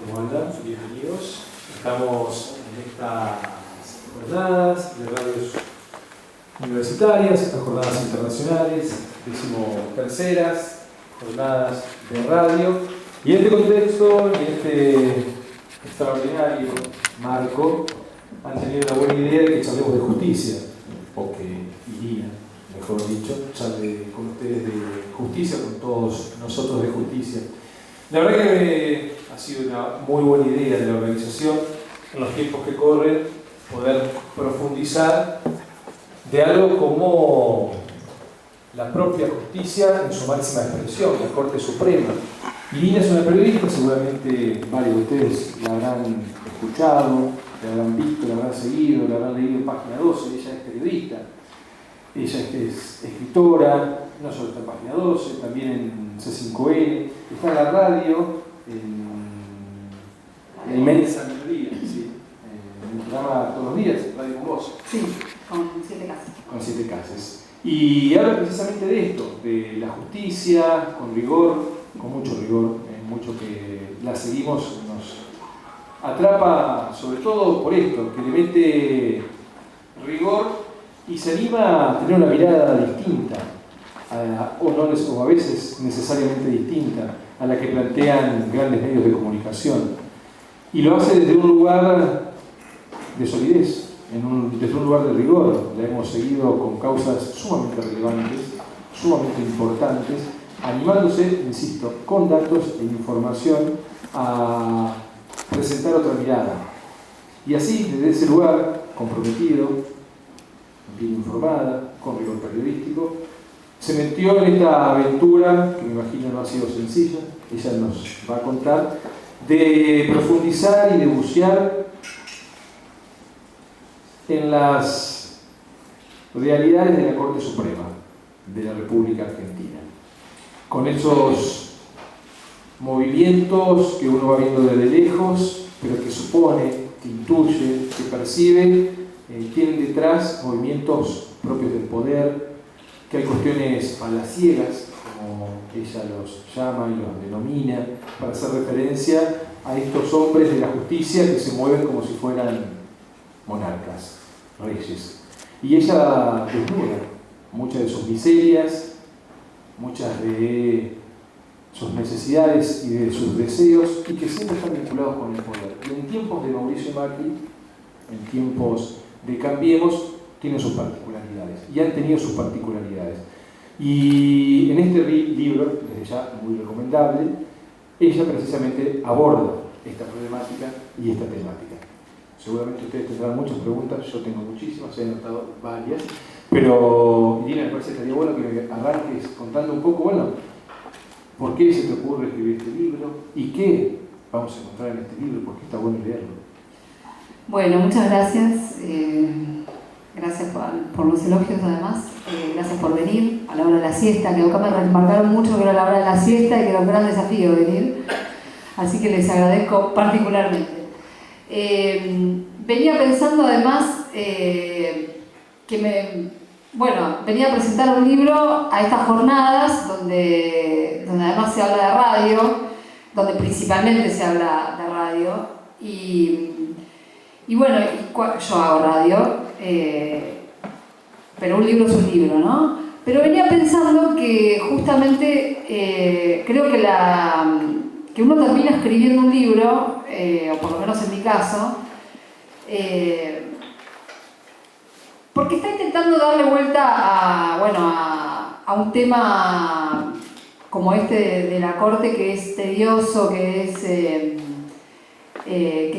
¿Cómo andan? Bienvenidos. Estamos en estas jornadas de radios universitarias, estas jornadas internacionales, 13ª jornadas de radio. Y en este contexto, en este extraordinario marco, han tenido la buena idea de que charlemos de justicia, o que Irina, mejor dicho, charle con ustedes de justicia, con todos nosotros de justicia. La verdad que ha sido una muy buena idea de la organización, en los tiempos que corren, poder profundizar de algo como la propia justicia en su máxima expresión, la Corte Suprema. Irina es una periodista, seguramente varios de ustedes la habrán escuchado, la habrán visto, la habrán seguido, la habrán leído en Página 12. Ella es periodista, ella es escritora, no solo está en Página 12, también en C5N, está en la radio, en Mensa Melodía, sí, en el programa Todos los Días, Radio con Voz. Sí, con 7 casas. Con 7 casas. Y habla precisamente de esto, de la justicia, con rigor, con mucho rigor, mucho que la seguimos, nos atrapa sobre todo por esto, que le mete rigor y se anima a tener una mirada distinta, o a veces necesariamente distinta, a la que plantean grandes medios de comunicación. Y lo hace desde un lugar de solidez, desde un lugar de rigor. La hemos seguido con causas sumamente relevantes, sumamente importantes, animándose, insisto, con datos e información a presentar otra mirada. Y así, desde ese lugar comprometido, bien informada, con rigor periodístico, se metió en esta aventura, que me imagino no ha sido sencilla, ella nos va a contar, de profundizar y de bucear en las realidades de la Corte Suprema de la República Argentina, con esos movimientos que uno va viendo desde lejos, pero que supone, que intuye, que percibe, tienen detrás movimientos propios del poder, que hay cuestiones palaciegas, como ella los llama y los denomina, para hacer referencia a estos hombres de la justicia que se mueven como si fueran monarcas, reyes. Y ella desnuda muchas de sus miserias, muchas de sus necesidades y de sus deseos, y que siempre están vinculados con el poder. Y en tiempos de Mauricio Macri, en tiempos de Cambiemos, tienen sus particularidades, y han tenido sus particularidades. Y en este libro, desde ya muy recomendable, ella precisamente aborda esta problemática y esta temática. Seguramente ustedes tendrán muchas preguntas, yo tengo muchísimas, he anotado varias, pero Irina, me parece que estaría bueno que me arranques contando un poco, bueno, ¿por qué se te ocurre escribir este libro? ¿Y qué vamos a encontrar en este libro? ¿Por qué está bueno leerlo? Bueno, muchas gracias. Gracias por los elogios, además. Gracias por venir a la hora de la siesta, que acá me remarcaron mucho que era la hora de la siesta y que era un gran desafío venir. Así que les agradezco particularmente. Venía pensando además venía a presentar un libro a estas jornadas donde además se habla de radio, donde principalmente se habla de radio y bueno, yo hago radio, pero un libro es un libro, ¿no? Pero venía pensando que justamente creo que uno termina escribiendo un libro, o por lo menos en mi caso, porque está intentando darle vuelta a un tema como este de la Corte, que es tedioso, que es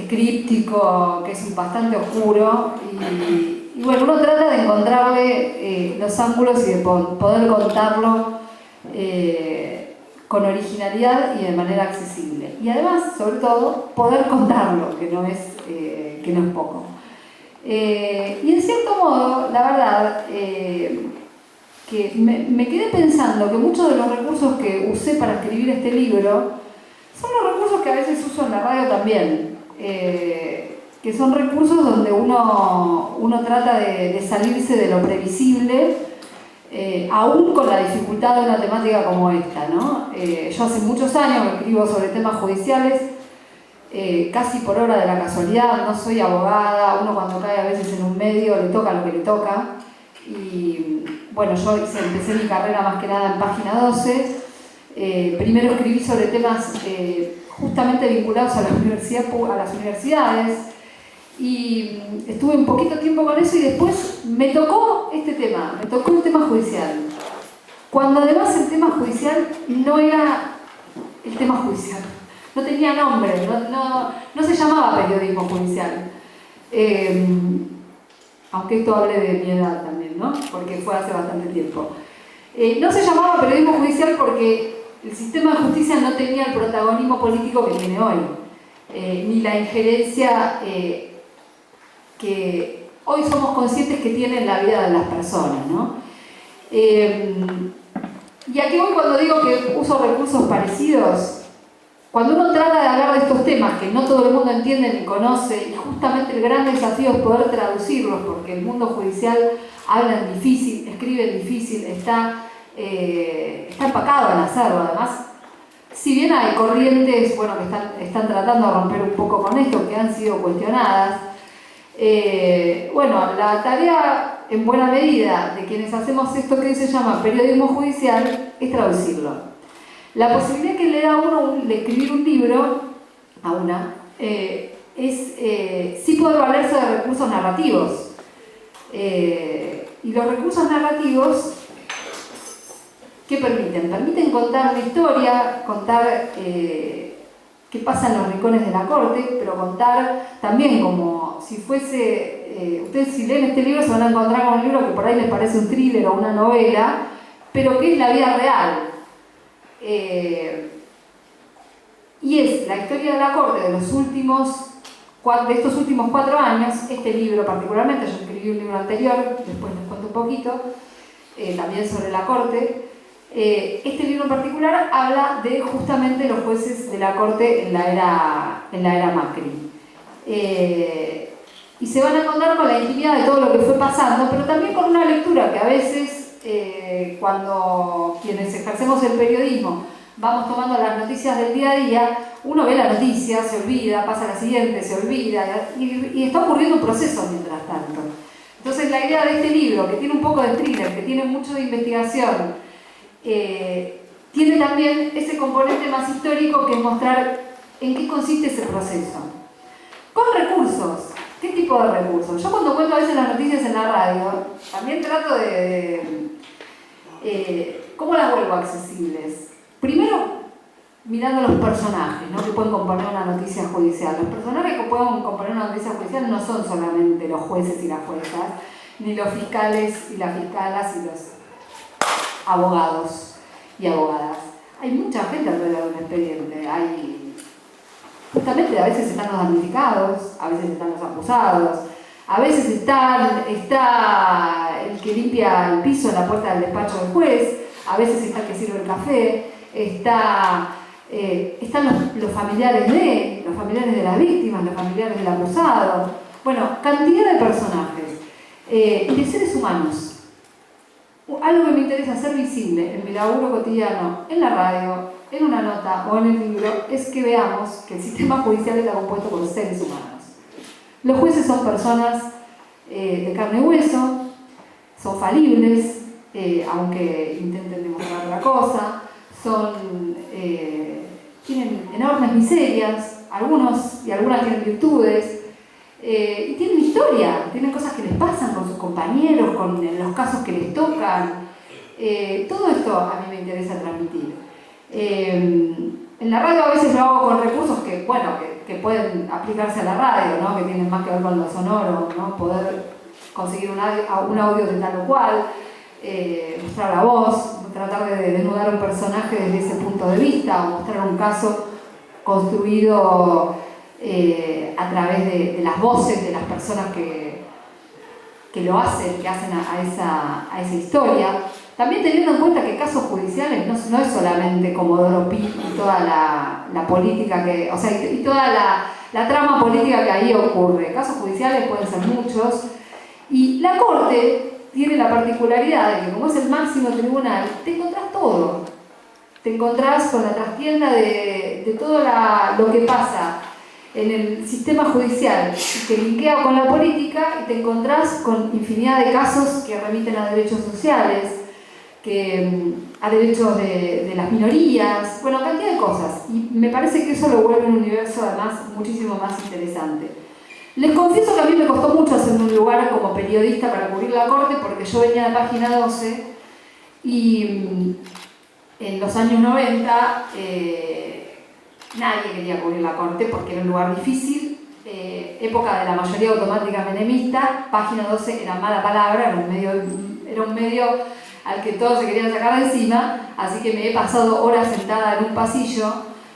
críptico, que es bastante oscuro, y bueno, uno trata de encontrarle los ángulos y de poder contarlo con originalidad y de manera accesible. Y además, sobre todo, poder contarlo, que no es poco. Y en cierto modo, la verdad, que me quedé pensando que muchos de los recursos que usé para escribir este libro son los recursos que a veces uso en la radio también, que son recursos donde uno trata de salirse de lo previsible, aún con la dificultad de una temática como esta, ¿no? Yo hace muchos años que escribo sobre temas judiciales, casi por obra de la casualidad. No soy abogada, uno cuando cae a veces en un medio le toca lo que le toca. Y bueno, yo empecé mi carrera más que nada en Página 12. Primero escribí sobre temas justamente vinculados a las universidades, y estuve un poquito tiempo con eso, y después me tocó este tema, me tocó el tema judicial. Cuando además el tema judicial no era el tema judicial, no tenía nombre, no se llamaba periodismo judicial. Aunque esto hable de mi edad también, ¿no? Porque fue hace bastante tiempo. No se llamaba periodismo judicial porque el sistema de justicia no tenía el protagonismo político que tiene hoy, ni la injerencia que hoy somos conscientes que tiene en la vida de las personas, ¿no? Y aquí voy cuando digo que uso recursos parecidos. Cuando uno trata de hablar de estos temas que no todo el mundo entiende ni conoce, y justamente el gran desafío es poder traducirlos, porque el mundo judicial habla en difícil, escribe en difícil, está empacado en hacerlo. Además, si bien hay corrientes, bueno, que están tratando de romper un poco con esto, que han sido cuestionadas, bueno, la tarea en buena medida de quienes hacemos esto que se llama periodismo judicial es traducirlo. La posibilidad que le da a uno de escribir un libro, a una, es sí poder valerse de recursos narrativos. Y los recursos narrativos, ¿qué permiten? Permiten contar una historia, contar qué pasa en los rincones de la corte, pero contar también como si fuese... ustedes si leen este libro se van a encontrar con un libro que por ahí les parece un thriller o una novela, pero que es la vida real. Y es la historia de la corte de estos últimos 4 años. Este libro particularmente, yo escribí un libro anterior, después les cuento un poquito, también sobre la corte. Este libro en particular habla de justamente los jueces de la corte en la era Macri. Y se van a encontrar con la intimidad de todo lo que fue pasando, pero también con una lectura que a veces, cuando quienes ejercemos el periodismo vamos tomando las noticias del día a día, uno ve la noticia, se olvida, pasa a la siguiente, se olvida, y está ocurriendo un proceso mientras tanto. Entonces la idea de este libro, que tiene un poco de thriller, que tiene mucho de investigación, tiene también ese componente más histórico, que es mostrar en qué consiste ese proceso. Con recursos. ¿Qué tipo de recursos? Yo cuando cuento a veces las noticias en la radio, también trato de ¿cómo las vuelvo accesibles? Primero, mirando los personajes, ¿no?, que pueden componer una noticia judicial. Los personajes que pueden componer una noticia judicial no son solamente los jueces y las juezas, ni los fiscales y las fiscalas y los abogados y abogadas. Hay mucha gente alrededor del expediente. Justamente a veces están los damnificados, a veces están los acusados, a veces está el que limpia el piso en la puerta del despacho del juez, a veces está el que sirve el café, están los familiares de las víctimas, los familiares del acusado. Bueno, cantidad de personajes, de seres humanos. Algo que me interesa hacer visible en mi laburo cotidiano, en la radio, en una nota o en el libro, es que veamos que el sistema judicial está compuesto por seres humanos. Los jueces son personas de carne y hueso, son falibles, aunque intenten demostrar otra cosa, tienen enormes miserias, algunos y algunas tienen virtudes, y tienen historia, tienen cosas que les pasan con sus compañeros, con los casos que les tocan. Todo esto a mí me interesa transmitir. En la radio a veces lo hago con recursos que pueden aplicarse a la radio, ¿no?, que tienen más que ver con lo sonoro, ¿no?, poder conseguir un audio de tal o cual, mostrar la voz, tratar de desnudar un personaje desde ese punto de vista, o mostrar un caso construido a través de las voces de las personas que lo hacen, que hacen a esa historia. También teniendo en cuenta que casos judiciales no es solamente Comodoro Pi y toda la política y toda la trama política que ahí ocurre. Casos judiciales pueden ser muchos, y la Corte tiene la particularidad de que, como es el máximo tribunal, te encontrás todo. Te encontrás con la trastienda de todo lo que pasa en el sistema judicial y que linkea con la política y te encontrás con infinidad de casos que remiten a derechos sociales, a derechos de las minorías, bueno, cantidad de cosas. Y me parece que eso lo vuelve un universo además muchísimo más interesante. Les confieso que a mí me costó mucho hacerme un lugar como periodista para cubrir la Corte, porque yo venía de Página 12 y en los años 90 nadie quería cubrir la Corte porque era un lugar difícil, época de la mayoría automática menemista. Página 12 era mala palabra, era un medio al que todos se querían sacar de encima, así que me he pasado horas sentada en un pasillo,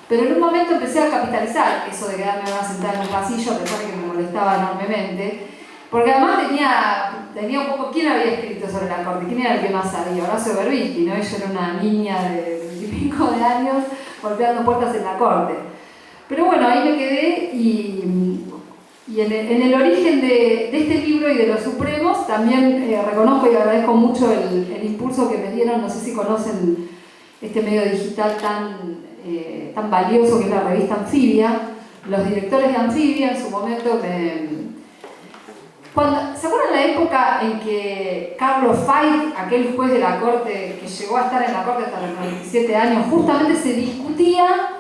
pero en un momento empecé a capitalizar eso de quedarme horas sentada en un pasillo, a pesar de que me molestaba enormemente, porque además tenía un poco quién había escrito sobre la Corte, quién era el que más sabía, Horacio Berbisky, ¿no? Ella era una niña de 25 de años golpeando puertas en la Corte. Pero bueno, ahí me quedé y en el origen de este libro y de los Supremos también reconozco y agradezco mucho el impulso que me dieron. No sé si conocen este medio digital tan valioso que es la revista Anfibia. Los directores de Anfibia en su momento ¿se acuerdan la época en que Carlos Fait, aquel juez de la Corte que llegó a estar en la Corte hasta los 97 años, justamente se discutía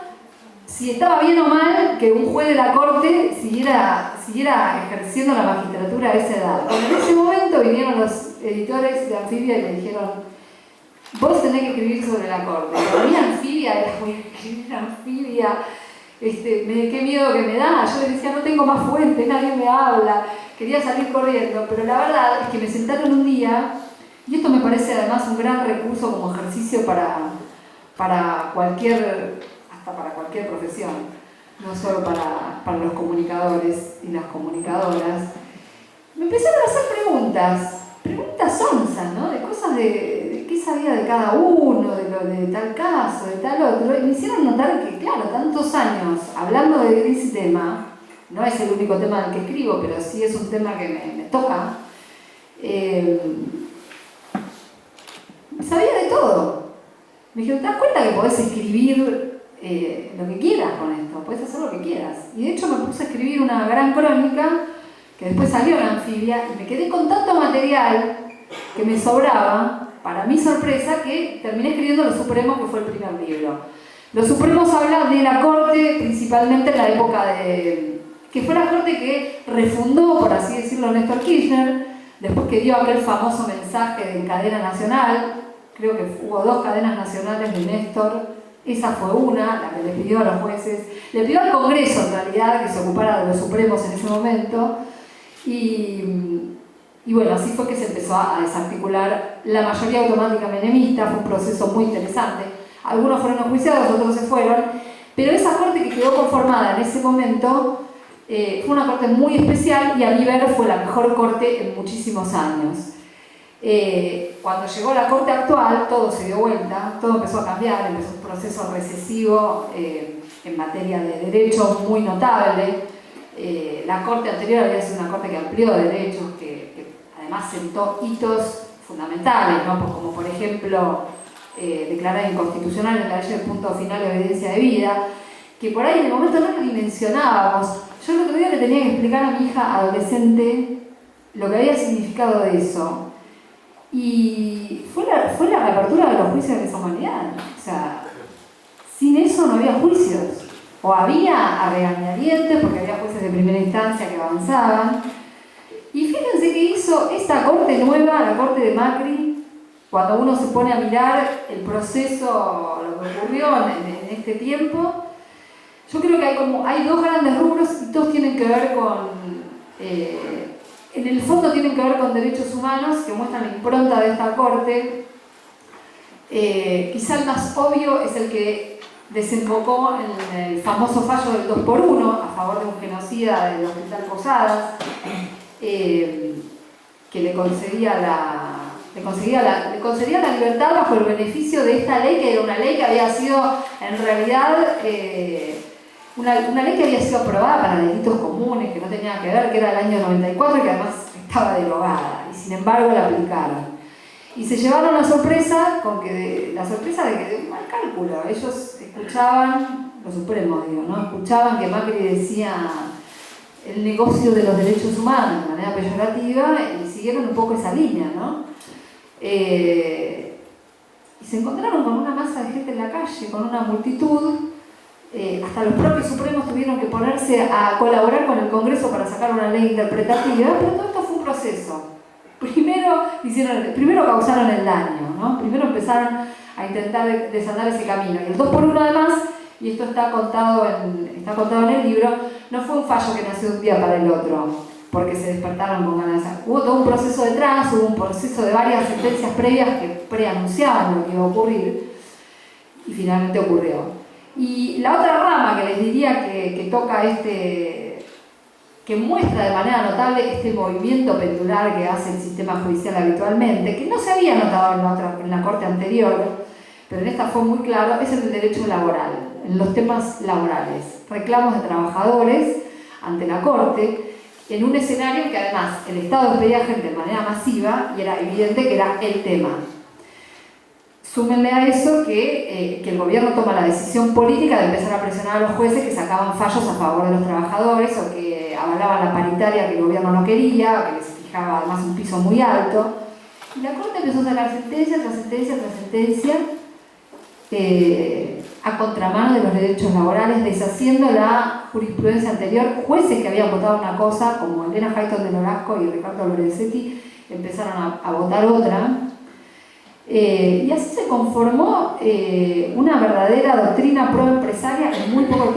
si estaba bien o mal que un juez de la Corte siguiera ejerciendo la magistratura a esa edad? Bueno, en ese momento vinieron los editores de Anfibia y le dijeron: vos tenés que escribir sobre la Corte. Para mí Anfibia era muy escribir Anfibia, qué miedo que me da. Yo les decía, no tengo más fuentes, nadie me habla, quería salir corriendo, pero la verdad es que me sentaron un día, y esto me parece además un gran recurso como ejercicio para cualquier profesión, no solo para los comunicadores y las comunicadoras. Me empezaron a hacer preguntas onzas, ¿no? De cosas de qué sabía de cada uno, de tal caso, de tal otro, y me hicieron notar que, claro, tantos años hablando de ese tema, no es el único tema del que escribo, pero sí es un tema que me toca, sabía de todo. Me dijeron, ¿te das cuenta que podés escribir lo que quieras con esto? Podés hacer lo que quieras. Y de hecho me puse a escribir una gran crónica que después salió en Anfibia y me quedé con tanto material que me sobraba, para mi sorpresa, que terminé escribiendo Los Supremos, que fue el primer libro. Los Supremos habla de la Corte, principalmente en la época que fue la Corte que refundó, por así decirlo, Néstor Kirchner, después que dio aquel famoso mensaje de cadena nacional. Creo que hubo 2 cadenas nacionales de Néstor, esa fue una, la que le pidió a los jueces, le pidió al Congreso en realidad que se ocupara de los Supremos en ese momento, y bueno, así fue que se empezó a desarticular la mayoría automática menemista. Fue un proceso muy interesante, algunos fueron enjuiciados, otros se fueron, pero esa Corte que quedó conformada en ese momento fue una Corte muy especial y a mi ver fue la mejor Corte en muchísimos años. Cuando llegó la Corte actual, todo se dio vuelta, todo empezó a cambiar, empezó un proceso recesivo en materia de derechos muy notable. La Corte anterior había sido una Corte que amplió derechos, que además sentó hitos fundamentales, ¿no? Como por ejemplo declarar inconstitucional en la ley del punto final de obediencia de vida, que por ahí en el momento no lo dimensionábamos. Yo el otro día le tenía que explicar a mi hija adolescente lo que había significado de eso. Y fue la reapertura de los juicios de lesa humanidad. O sea, sin eso no había juicios. O había a regañadientes, porque había jueces de primera instancia que avanzaban. Y fíjense que hizo esta Corte nueva, la Corte de Macri, cuando uno se pone a mirar el proceso, lo que ocurrió en este tiempo. Yo creo que hay 2 grandes rubros y todos tienen que ver en el fondo tienen que ver con derechos humanos, que muestran la impronta de esta Corte. Quizá el más obvio es el que desembocó en el famoso fallo del 2x1 a favor de un genocida del Hospital Posadas, que le concedía la libertad bajo el beneficio de esta ley, que era una ley que había sido en realidad una ley que había sido aprobada para delitos comunes, que no tenía nada que ver, que era del año 94 y que además estaba derogada, y sin embargo la aplicaron. Y se llevaron la sorpresa de que de un mal cálculo. Ellos escuchaban los supremos, digo, ¿no? Escuchaban que Macri decía el negocio de los derechos humanos de manera peyorativa y siguieron un poco esa línea, ¿no? Y se encontraron con una masa de gente en la calle, con una multitud. Hasta los propios supremos tuvieron que ponerse a colaborar con el Congreso para sacar una ley interpretativa, pero todo esto fue un proceso. Primero causaron el daño, ¿no? Primero empezaron a intentar desandar ese camino. Y el 2 por 1 además, y esto está contado en el libro, no fue un fallo que nació de un día para el otro, porque se despertaron con ganas de hacer. Hubo todo un proceso detrás, hubo un proceso de varias sentencias previas que preanunciaban lo que iba a ocurrir, y finalmente ocurrió. Y la otra rama que les diría que toca que muestra de manera notable este movimiento pendular que hace el sistema judicial habitualmente, que no se había notado en la corte anterior, pero en esta fue muy claro, es el derecho laboral, en los temas laborales, reclamos de trabajadores ante la corte, en un escenario que además el Estado despedía gente de manera masiva y era evidente que era el tema. Súmenle a eso que el gobierno toma la decisión política de empezar a presionar a los jueces que sacaban fallos a favor de los trabajadores o que avalaban la paritaria que el gobierno no quería, que les fijaba además un piso muy alto. Y la Corte empezó a sacar sentencia tras sentencia tras sentencia a contramano de los derechos laborales, deshaciendo la jurisprudencia anterior. Jueces que habían votado una cosa, como Elena Hayton de Nolasco y Ricardo Lorenzetti, empezaron a votar otra. Y así se conformó una verdadera doctrina pro-empresaria en muy poco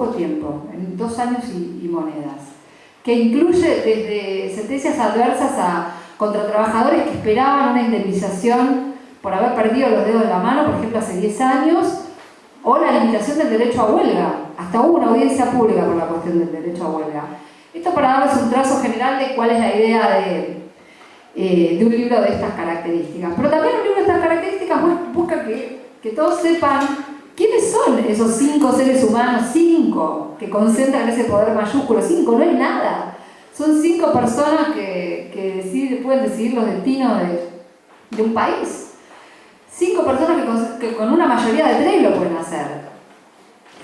tiempo, en 2 años y monedas, que incluye desde sentencias adversas contra trabajadores que esperaban una indemnización por haber perdido los dedos de la mano, por ejemplo, hace 10 años, o la limitación del derecho a huelga. Hasta hubo una audiencia pública por la cuestión del derecho a huelga. Esto para darles un trazo general de cuál es la idea de un libro de estas características. Pero también un libro de estas características busca que todos sepan quiénes son esos 5 seres humanos, 5, que concentran ese poder mayúsculo. 5 no es nada. Son 5 personas que pueden decidir los destinos de un país. 5 personas que con una mayoría de 3 lo pueden hacer.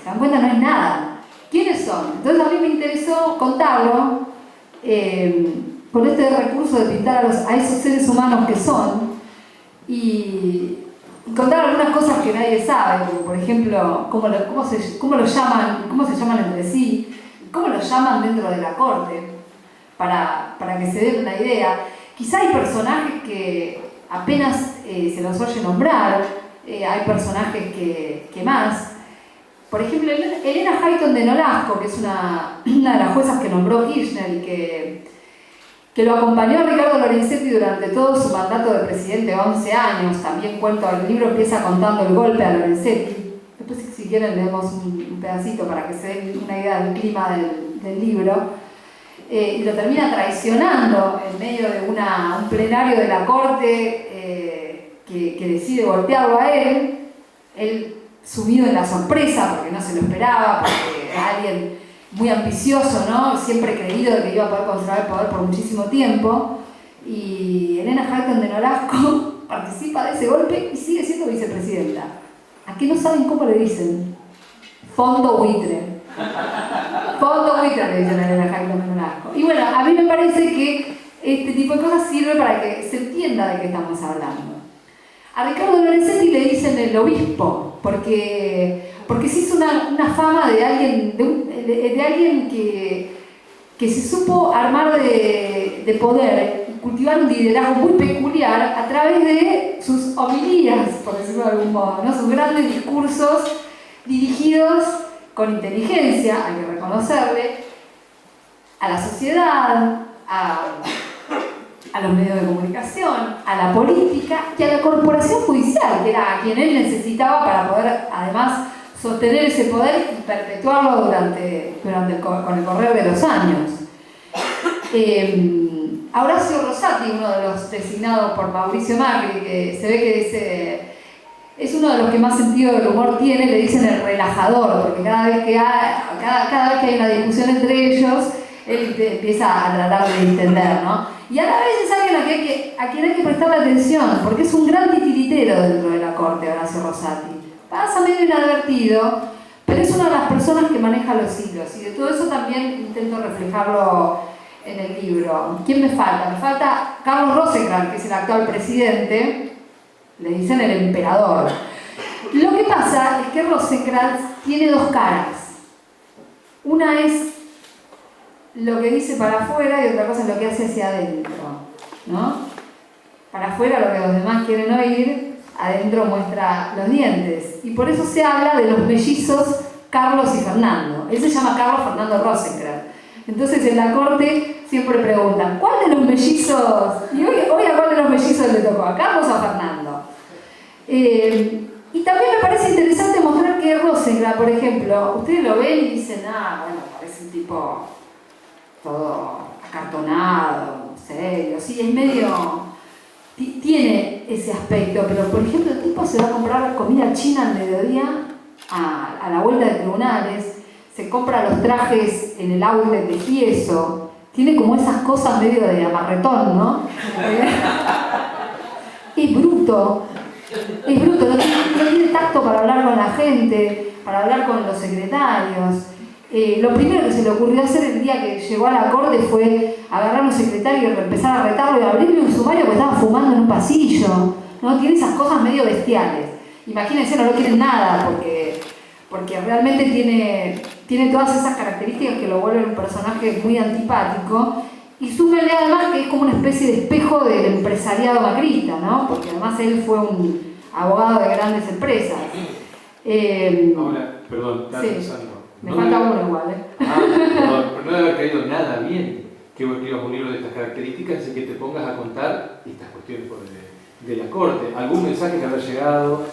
¿Se dan cuenta? No es nada. ¿Quiénes son? Entonces a mí me interesó contarlo con este recurso de pintar a esos seres humanos que son y contar algunas cosas que nadie sabe, como por ejemplo cómo se llaman entre sí, cómo los llaman dentro de la corte, para que se den una idea. Quizá hay personajes que apenas se los oye nombrar, hay personajes que más. Por ejemplo, Elena Hayton de Nolasco, que es una de las juezas que nombró Kirchner y que lo acompañó a Ricardo Lorenzetti durante todo su mandato de presidente, 11 años. También el libro empieza contando el golpe a Lorenzetti. Después, si quieren, leemos un pedacito para que se den una idea del clima del libro. Y lo termina traicionando en medio de un plenario de la corte que decide golpearlo a él sumido en la sorpresa porque no se lo esperaba, porque era alguien muy ambicioso, ¿no? Siempre creído de que iba a poder conservar el poder por muchísimo tiempo. Y Elena Hayton de Nolasco participa de ese golpe y sigue siendo vicepresidenta. ¿A qué no saben cómo le dicen? Fondo buitre. Fondo buitre le dicen a Elena Hayton de Nolasco. Y bueno, a mí me parece que este tipo de cosas sirve para que se entienda de qué estamos hablando. A Ricardo Lorenzetti le dicen el obispo, porque se hizo una fama de alguien, de alguien que se supo armar de poder y cultivar un liderazgo muy peculiar a través de sus homilías, por decirlo de algún modo, ¿no? Sus grandes discursos dirigidos con inteligencia, hay que reconocerle, a la sociedad, a los medios de comunicación, a la política y a la corporación judicial, que era a quien él necesitaba para poder, además, sostener ese poder y perpetuarlo con el correr de los años. Horacio Rosati, uno de los designados por Mauricio Macri, que se ve que es uno de los que más sentido del humor tiene, le dicen el relajador, porque cada vez que hay una discusión entre ellos, él empieza a tratar de entender, ¿no? Y a la vez es alguien a quien hay que prestarle atención, porque es un gran titiritero dentro de la corte, Horacio Rosati. pasa medio inadvertido, pero es una de las personas que maneja los hilos, y de todo eso también intento reflejarlo en el libro. ¿Quién me falta? Me falta Carlos Rosenkrantz, que es el actual presidente, le dicen el emperador. Lo que pasa es que Rosenkrantz tiene dos caras. Una es lo que dice para afuera y otra cosa es lo que hace hacia adentro, ¿no? Para afuera lo que los demás quieren oír, adentro muestra los dientes. Y por eso se habla de los mellizos Carlos y Fernando. Él se llama Carlos Fernando Rosenkrantz. Entonces en la corte siempre preguntan, ¿cuál de los mellizos? Y hoy a cuál de los mellizos le tocó, ¿a Carlos o a Fernando? Y también me parece interesante mostrar que Rosenkrantz, por ejemplo, ustedes lo ven y dicen, bueno, parece un tipo todo acartonado, serio, sí, es medio... Tiene ese aspecto, pero por ejemplo el tipo se va a comprar comida china al mediodía a la vuelta de tribunales, se compra los trajes en el outlet de Gieso, tiene como esas cosas medio de amarretón, ¿no? Es bruto, no tiene tacto para hablar con la gente, para hablar con los secretarios. Lo primero que se le ocurrió hacer el día que llegó a la corte fue agarrar a un secretario y empezar a retarlo y abrirle un sumario que estaba fumando en un pasillo, ¿no? Tiene esas cosas medio bestiales. Imagínense, no lo quieren nada porque realmente tiene todas esas características que lo vuelven un personaje muy antipático. Y súmenle además que es como una especie de espejo del empresariado macrista, ¿no? Porque además él fue un abogado de grandes empresas. Ahora, perdón, estaba pensando. Me falta uno igual, Perdón, pero no debe haber caído nada bien que vos escribas un libro de estas características y que te pongas a contar estas cuestiones de la corte. ¿Algún mensaje que habrá llegado?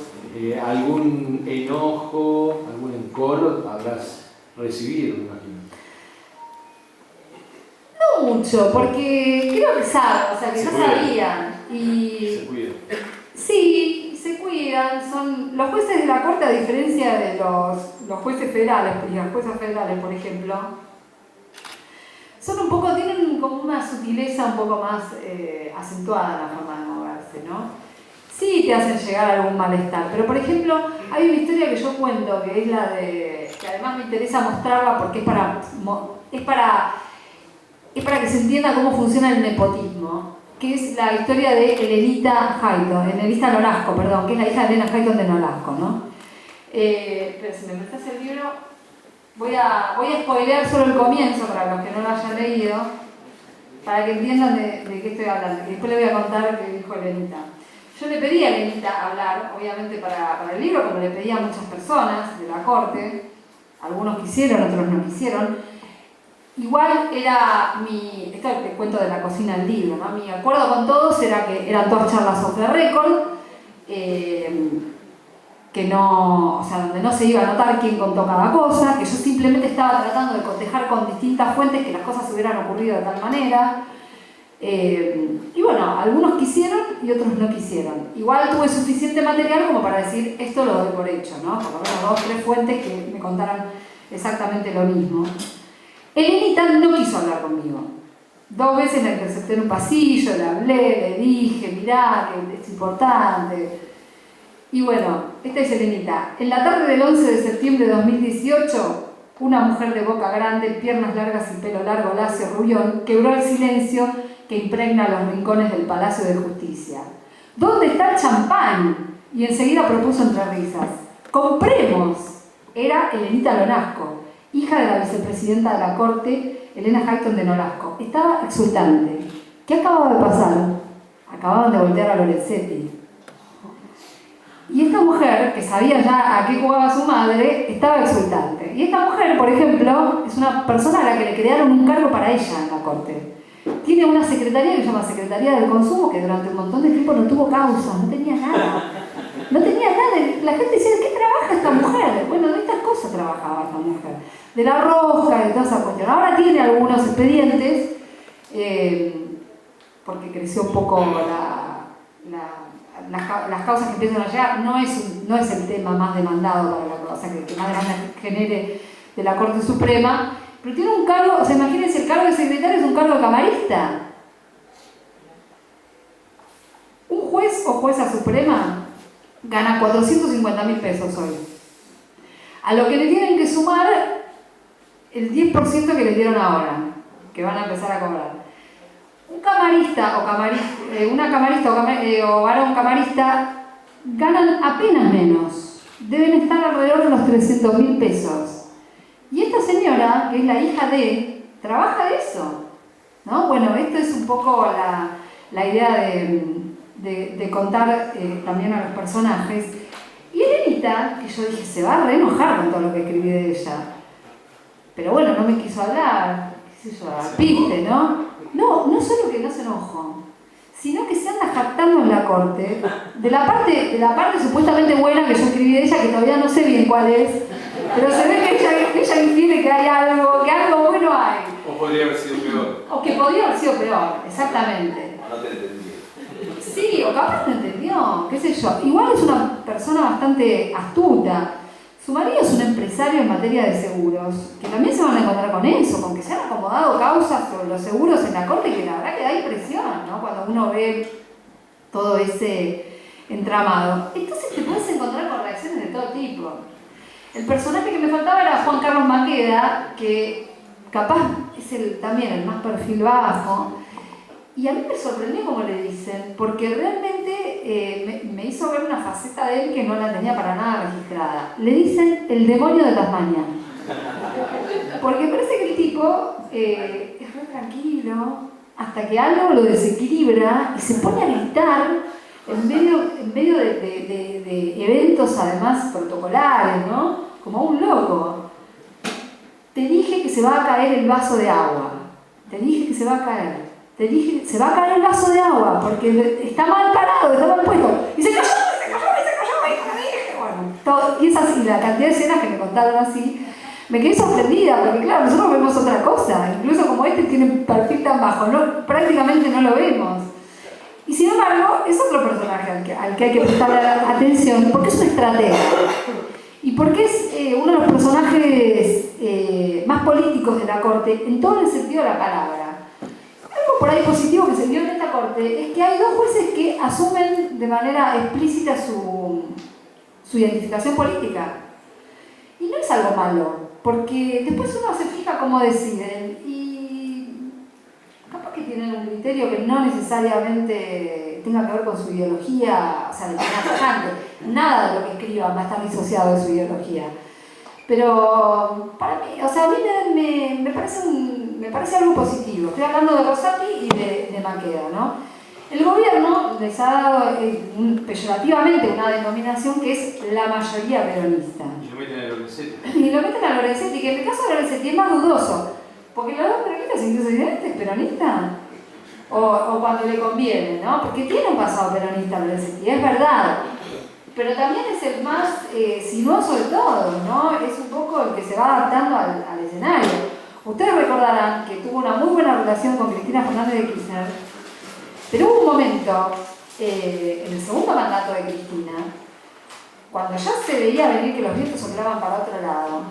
¿Algún enojo? ¿Algún encoro habrás recibido, me imagino? No mucho, porque creo que saben, o sea, que ya sabían. Y se cuidan. Sí, se cuidan. Son los jueces de la corte, a diferencia de los jueces federales y las juezas federales, por ejemplo, tienen como una sutileza un poco más acentuada en la forma de moverse, ¿no? Sí te hacen llegar algún malestar, pero por ejemplo, hay una historia que yo cuento, que es la de, que además me interesa mostrarla porque es para que se entienda cómo funciona el nepotismo, que es la historia de Elenita Nolasco, que es la hija de Elena Hayton de Nolasco, ¿no? Pero si me prestas el libro, voy a spoilear solo el comienzo para los que no lo hayan leído, para que entiendan de qué estoy hablando, y después les voy a contar qué dijo Elenita. Yo le pedí a Elenita hablar, obviamente para el libro, como le pedí a muchas personas de la corte, algunos quisieron, otros no quisieron. Igual esto es el cuento de la cocina del libro, ¿no? Mi acuerdo con todos era que eran todas charlas off the record, que no, o sea, donde no se iba a notar quién contó cada cosa, que yo simplemente estaba tratando de cotejar con distintas fuentes que las cosas hubieran ocurrido de tal manera. Y bueno, algunos quisieron y otros no quisieron. Igual tuve suficiente material como para decir, esto lo doy por hecho, ¿no? Por lo menos 2 o 3 fuentes que me contaran exactamente lo mismo. Elenita no quiso hablar conmigo. 2 veces la intercepté en un pasillo, le hablé, le dije, mirá, que es importante. Y bueno, esta es Elenita. En la tarde del 11 de septiembre de 2018, una mujer de boca grande, piernas largas y pelo largo, lacio, rubión, quebró el silencio que impregna los rincones del Palacio de Justicia. ¿Dónde está el champán? Y enseguida propuso entre risas. ¡Compremos! Era Elenita Nolasco, hija de la vicepresidenta de la corte, Elena Hayton de Nolasco. Estaba exultante. ¿Qué acababa de pasar? Acababan de voltear a Lorenzetti. Y esta mujer, que sabía ya a qué jugaba su madre, estaba exultante. Y esta mujer, por ejemplo, es una persona a la que le crearon un cargo para ella en la corte. Tiene una secretaría que se llama Secretaría del Consumo, que durante un montón de tiempo no tuvo causa, no tenía nada. No tenía nada. La gente decía, ¿de qué trabaja esta mujer? Bueno, de estas cosas trabajaba esta mujer. De la rosca, de toda esa cuestión. Ahora tiene algunos expedientes, porque creció un poco las causas que empiezan a llegar. No es el tema más demandado para la cosa que más demanda genere de la Corte Suprema, pero tiene un cargo, o sea, imagínense, el cargo de secretario es un cargo de camarista. Un juez o jueza suprema gana 450.000 pesos hoy. A lo que le tienen que sumar el 10% que le dieron ahora, que van a empezar a cobrar. Un camarista o varón camarista ganan apenas menos. Deben estar alrededor de los 300.000 pesos. Y esta señora, que es la hija de, trabaja de eso, ¿no? Bueno, esto es un poco la idea de contar también a los personajes. Y Elenita, que yo dije, se va a re enojar con todo lo que escribí de ella. Pero bueno, no me quiso hablar, qué sé yo, piste, ¿no? No solo que no se enojó, sino que se anda jactando en la corte de la parte supuestamente buena que yo escribí de ella, que todavía no sé bien cuál es, pero se ve que ella entiende que hay algo, que algo bueno hay. O podría haber sido peor. O que podría haber sido peor, exactamente. No te entendí. Sí, o capaz no entendió, qué sé yo. Igual es una persona bastante astuta. Su marido es un empresario en materia de seguros, que también se van a encontrar con eso, con que se han acomodado causas sobre los seguros en la corte, que la verdad que da impresión, ¿no? Cuando uno ve todo ese entramado. Entonces te puedes encontrar con reacciones de todo tipo. El personaje que me faltaba era Juan Carlos Maqueda, que capaz es también el más perfil bajo. Y a mí me sorprendió como le dicen, porque realmente me hizo ver una faceta de él que no la tenía para nada registrada. Le dicen el demonio de Tasmania. Porque parece que el tipo es muy tranquilo, hasta que algo lo desequilibra y se pone a gritar en medio de eventos además protocolares, ¿no? Como un loco. Te dije que se va a caer el vaso de agua. Te dije que se va a caer. Te dije, se va a caer el vaso de agua porque está mal parado, está mal puesto. Y se cayó, bueno, y la cantidad de escenas que me contaron así, me quedé sorprendida, porque claro, nosotros vemos otra cosa. Incluso como este tiene un perfil tan bajo, prácticamente no lo vemos. Y sin embargo, es otro personaje al que hay que prestarle atención, porque es un estratega. Y porque es uno de los personajes más políticos de la corte, en todo el sentido de la palabra. Algo por ahí positivo que se vio en esta corte es que hay dos jueces que asumen de manera explícita su identificación política. Y no es algo malo, porque después uno se fija cómo deciden y capaz que tienen un criterio que no necesariamente tenga que ver con su ideología, o sea, de manera tajante. Nada de lo que escriban va a estar disociado de su ideología. Pero para mí, o sea, a mí me parece algo positivo. Estoy hablando de Rosati y de Maqueda, ¿no? El gobierno les ha dado peyorativamente una denominación que es la mayoría peronista. Y lo meten a Lorenzetti. Y lo meten a Lorenzetti, que en el caso de Lorenzetti es más dudoso. Porque los dos peronistas, incluso dicen, ¿es peronista? O cuando le conviene, ¿no? Porque tiene un pasado peronista Lorenzetti, es verdad. Pero también es el más sinuoso de todos, ¿no? Es un poco el que se va adaptando al escenario. Ustedes recordarán que tuvo una muy buena relación con Cristina Fernández de Kirchner, pero hubo un momento, en el segundo mandato de Cristina, cuando ya se veía venir que los vientos soplaban para otro lado,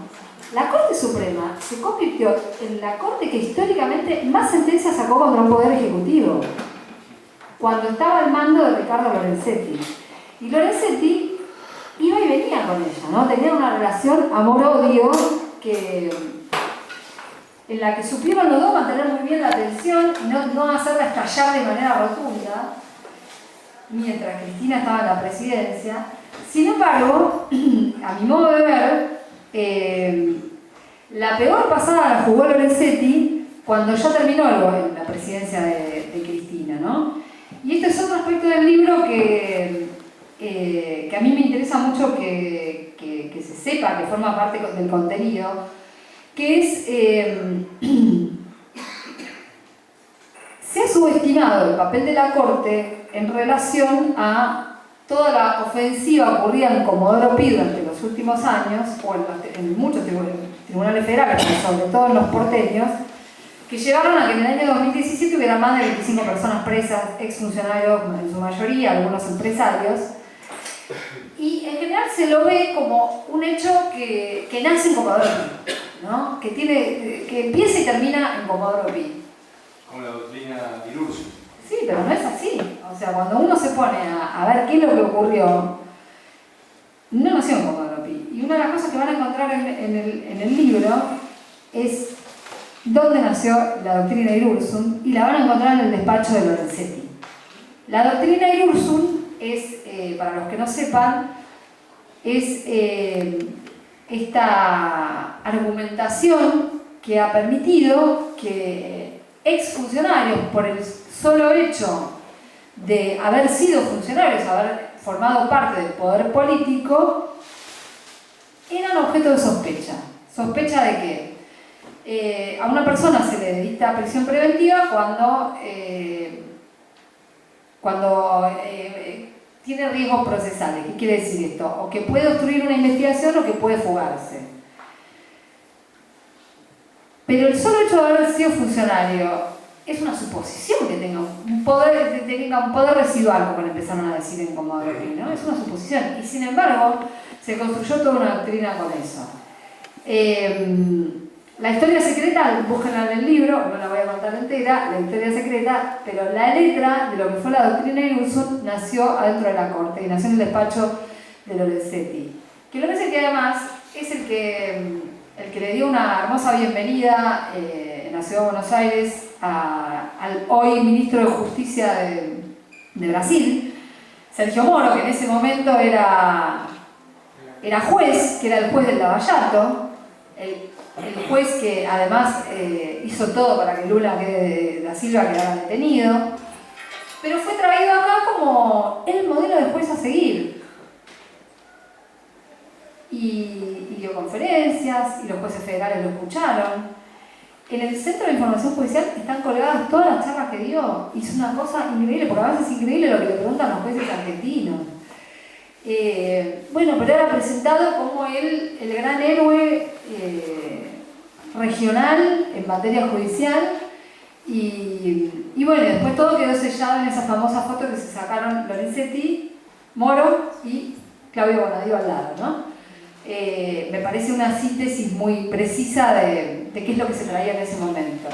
la Corte Suprema se convirtió en la Corte que históricamente más sentencias sacó contra un poder ejecutivo, cuando estaba al mando de Ricardo Lorenzetti. Y Lorenzetti iba y venía con ella, ¿no? Tenía una relación amor-odio en la que supieron los dos mantener muy bien la tensión y no hacerla estallar de manera rotunda, mientras Cristina estaba en la presidencia. Sin embargo, a mi modo de ver, la peor pasada la jugó Lorenzetti cuando ya terminó la presidencia de Cristina, ¿no? Y este es otro aspecto del libro que a mí me interesa mucho que se sepa, que forma parte del contenido, que es, se ha subestimado el papel de la Corte en relación a toda la ofensiva ocurrida en Comodoro Pi durante los últimos años, o en muchos tribunales federales, pero sobre todo en los porteños, que llevaron a que en el año 2017 hubiera más de 25 personas presas, exfuncionarios en su mayoría, algunos empresarios. Y en general se lo ve como un hecho que nace en Comodoro Pi, ¿no? Que empieza y termina en Comodoro Pi. Como la doctrina Ilurso. Sí, pero no es así. O sea, cuando uno se pone a ver qué es lo que ocurrió, no nació en Comodoro Pi. Y una de las cosas que van a encontrar en el libro es dónde nació la doctrina Irursum, y la van a encontrar en el despacho de Lorenzetti. La doctrina Irursum es, para los que no sepan, es esta argumentación que ha permitido que exfuncionarios, por el solo hecho de haber sido funcionarios, haber formado parte del poder político, eran objeto de sospecha. ¿Sospecha de qué? A una persona se le dicta prisión preventiva cuando tiene riesgos procesales. ¿Qué quiere decir esto? O que puede obstruir una investigación o que puede fugarse. Pero el solo hecho de haber sido funcionario es una suposición que tenga un poder residual, como le empezaron a decir en Comodoro Pi, ¿no? Es una suposición. Y sin embargo, se construyó toda una doctrina con eso. La historia secreta, búsquenla en el libro, no la voy a contar entera, la historia secreta, pero la letra de lo que fue la doctrina Irursum nació adentro de la corte y nació en el despacho de Lorenzetti. Que Lorenzetti además es el que le dio una hermosa bienvenida en la ciudad de Buenos Aires al hoy ministro de Justicia de Brasil, Sergio Moro, que en ese momento era juez, que era el juez del Lavallato, el juez que además hizo todo para que Lula da Silva quedara detenido, pero fue traído acá como el modelo de juez a seguir. Y dio conferencias, y los jueces federales lo escucharon. En el Centro de Información Judicial están colgadas todas las charlas que dio, y es una cosa increíble, porque a veces es increíble lo que le preguntan los jueces argentinos. Bueno, pero era presentado como el gran héroe regional en materia judicial, y bueno, después todo quedó sellado en esa famosa foto que se sacaron Lorenzetti, Moro y Claudio Bonadío al lado, ¿no? Me parece una síntesis muy precisa de qué es lo que se traía en ese momento.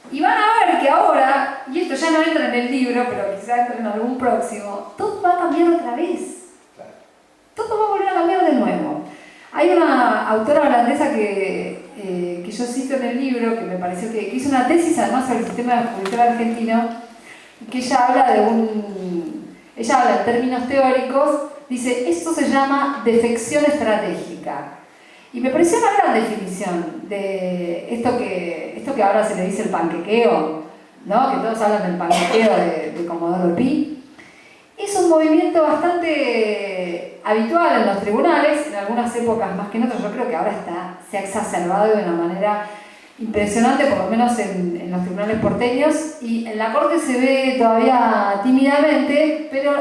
Y van a ver que ahora, y esto ya no entra en el libro, pero quizá entra en algún próximo, todo va a cambiar otra vez. Todo va a volver a cambiar de nuevo. Hay una autora holandesa que yo cito en el libro, que me pareció que hizo una tesis además sobre el sistema judicial argentino, que ella habla en términos teóricos, dice, esto se llama defección estratégica. Y me pareció una gran definición de esto que ahora se le dice el panquequeo, ¿no? Que todos hablan del panquequeo de Comodoro Pi. Es un movimiento bastante habitual en los tribunales, en algunas épocas más que en otras. Yo creo que ahora se ha exacerbado de una manera impresionante, por lo menos en los tribunales porteños, y en la corte se ve todavía tímidamente, pero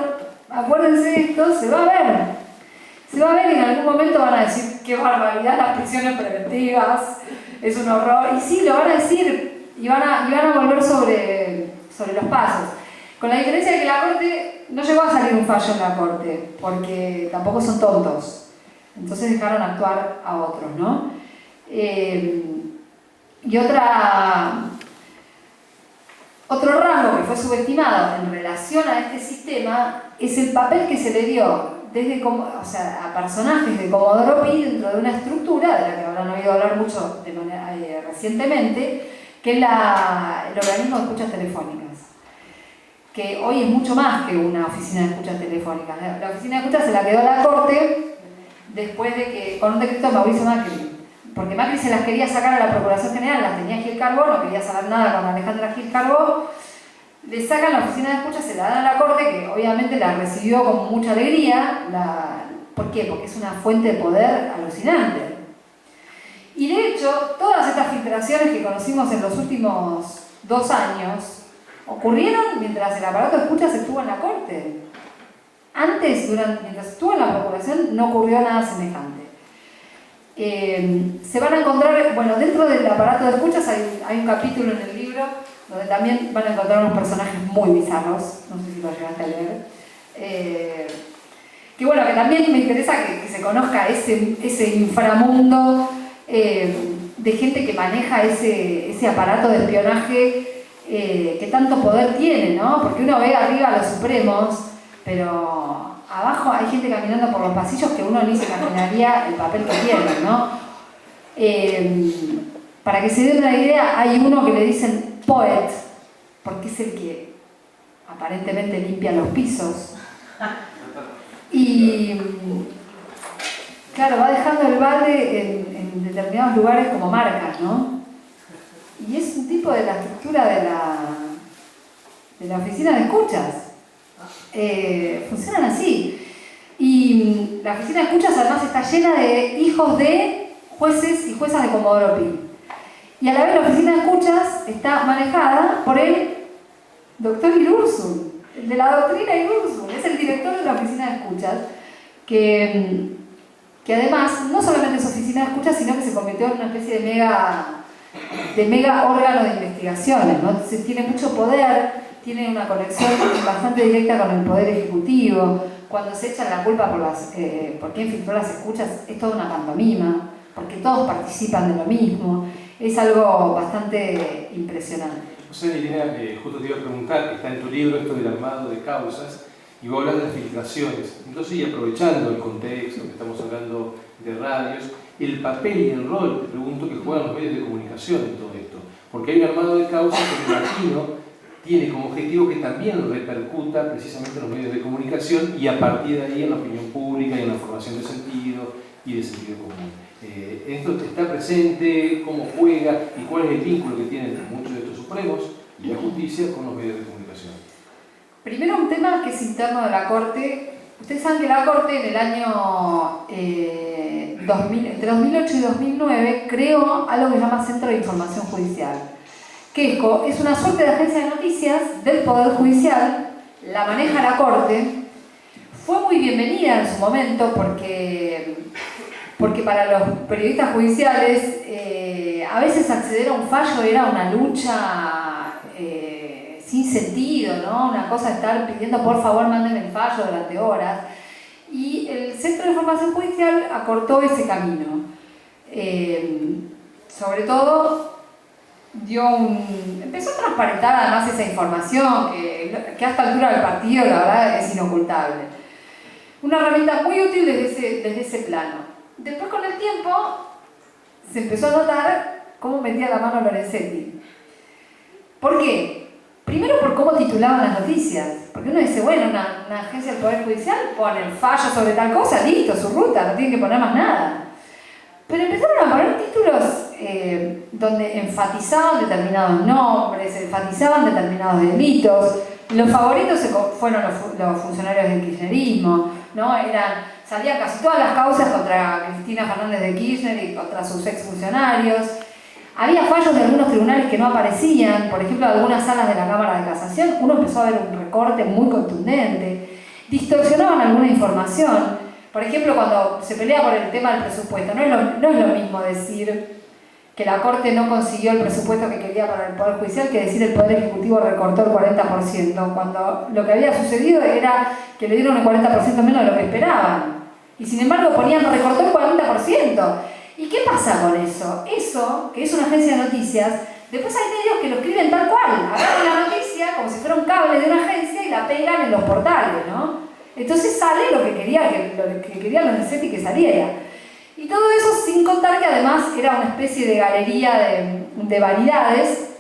acuérdense esto, se va a ver. Se va a ver y en algún momento van a decir qué barbaridad las prisiones preventivas, es un horror, y sí, lo van a decir, y van a volver sobre los pasos. Con la diferencia de que la Corte no llegó a salir un fallo en la Corte, porque tampoco son tontos, entonces dejaron actuar a otros, ¿no? Y otro rasgo que fue subestimado en relación a este sistema es el papel que se le dio a personajes de Comodoro Pi dentro de una estructura de la que habrán oído hablar mucho recientemente, que es el organismo de escuchas telefónicas, que hoy es mucho más que una oficina de escuchas telefónicas. La oficina de escuchas se la quedó a la Corte después de que, con un decreto de Mauricio Macri, porque Macri se las quería sacar a la Procuración General, las tenía Gil Carbó, no quería saber nada con Alejandra Gil Carbó, le sacan la oficina de escuchas, se la dan a la Corte, que obviamente la recibió con mucha alegría. ¿Por qué? Porque es una fuente de poder alucinante. Y de hecho, todas estas filtraciones que conocimos en los últimos 2 años ocurrieron mientras el aparato de escuchas estuvo en la Corte. Antes, mientras estuvo en la Procuración, no ocurrió nada semejante. Se van a encontrar, bueno, dentro del aparato de escuchas hay un capítulo en el libro donde también van a encontrar unos personajes muy bizarros, no sé si lo llegaste a leer, que bueno, que también me interesa que se conozca ese inframundo de gente que maneja ese aparato de espionaje que tanto poder tiene, ¿no? Porque uno ve arriba a los supremos, pero abajo hay gente caminando por los pasillos que uno ni se imaginaría el papel que tienen, ¿no? Para que se den una idea, hay uno que le dicen poet, porque es el que aparentemente limpia los pisos. Y claro, va dejando el balde en determinados lugares como marcas, ¿no? Y es un tipo de la estructura de la oficina de escuchas. Funcionan así. Y la oficina de escuchas además está llena de hijos de jueces y juezas de Comodoro Pi. Y a la vez la oficina de escuchas está manejada por el doctor Irurzun, el de la doctrina Irurzun. Es el director de la oficina de escuchas, que además no solamente es oficina de escuchas, sino que se convirtió en una especie de mega órgano de investigaciones, ¿no? Entonces tiene mucho poder, tiene una conexión bastante directa con el poder ejecutivo. Cuando se echan la culpa por quién filtró las escuchas, es toda una pantomima, porque todos participan de lo mismo. Es algo bastante impresionante. José, Irina, justo te iba a preguntar, está en tu libro esto del armado de causas, y vos hablas de las filtraciones. Entonces, y aprovechando el contexto que estamos hablando de radios, el papel y el rol, te pregunto, que juegan los medios de comunicación en todo esto. Porque hay un armado de causas que me imagino tiene como objetivo que también repercuta precisamente en los medios de comunicación y a partir de ahí en la opinión pública y en la formación de sentido y de sentido común. ¿Esto está presente? ¿Cómo juega? ¿Y cuál es el vínculo que tienen muchos de estos supremos y la justicia con los medios de comunicación? Primero un tema que es interno de la Corte. Ustedes saben que la Corte en el año 2000, entre 2008 y 2009 creó algo que se llama Centro de Información Judicial, que es una suerte de agencia de noticias del Poder Judicial, la maneja la Corte. Fue muy bienvenida en su momento porque para los periodistas judiciales a veces acceder a un fallo era una lucha sin sentido, ¿no? Una cosa estar pidiendo por favor mándenme el fallo durante horas. Y el Centro de Información Judicial acortó ese camino. Sobre todo empezó a transparentar además esa información que a esta altura del partido la verdad es inocultable. Una herramienta muy útil desde ese plano. Después con el tiempo se empezó a notar cómo metía la mano Lorenzetti. ¿Por qué? Primero por cómo titulaban las noticias. Porque uno dice, bueno, una agencia del Poder Judicial pone el fallo sobre tal cosa, listo, su ruta, no tiene que poner más nada. Pero empezaron a poner títulos donde enfatizaban determinados nombres, enfatizaban determinados delitos. Los favoritos fueron los funcionarios del kirchnerismo, ¿no? Salían casi todas las causas contra Cristina Fernández de Kirchner y contra sus exfuncionarios. Había fallos de algunos tribunales que no aparecían, por ejemplo, algunas salas de la Cámara de Casación. Uno empezó a ver un recorte muy contundente. Distorsionaban alguna información. Por ejemplo, cuando se pelea por el tema del presupuesto, no es lo mismo decir que la Corte no consiguió el presupuesto que quería para el Poder Judicial que decir el Poder Ejecutivo recortó el 40%, cuando lo que había sucedido era que le dieron el 40% menos de lo que esperaban. Y sin embargo recortó el 40%. ¿Y qué pasa con eso? Eso, que es una agencia de noticias, después hay medios que lo escriben tal cual. Agarran la noticia como si fuera un cable de una agencia y la pegan en los portales, ¿no? Entonces sale lo que quería Lorenzetti que saliera. Y todo eso sin contar que además era una especie de galería de vanidades,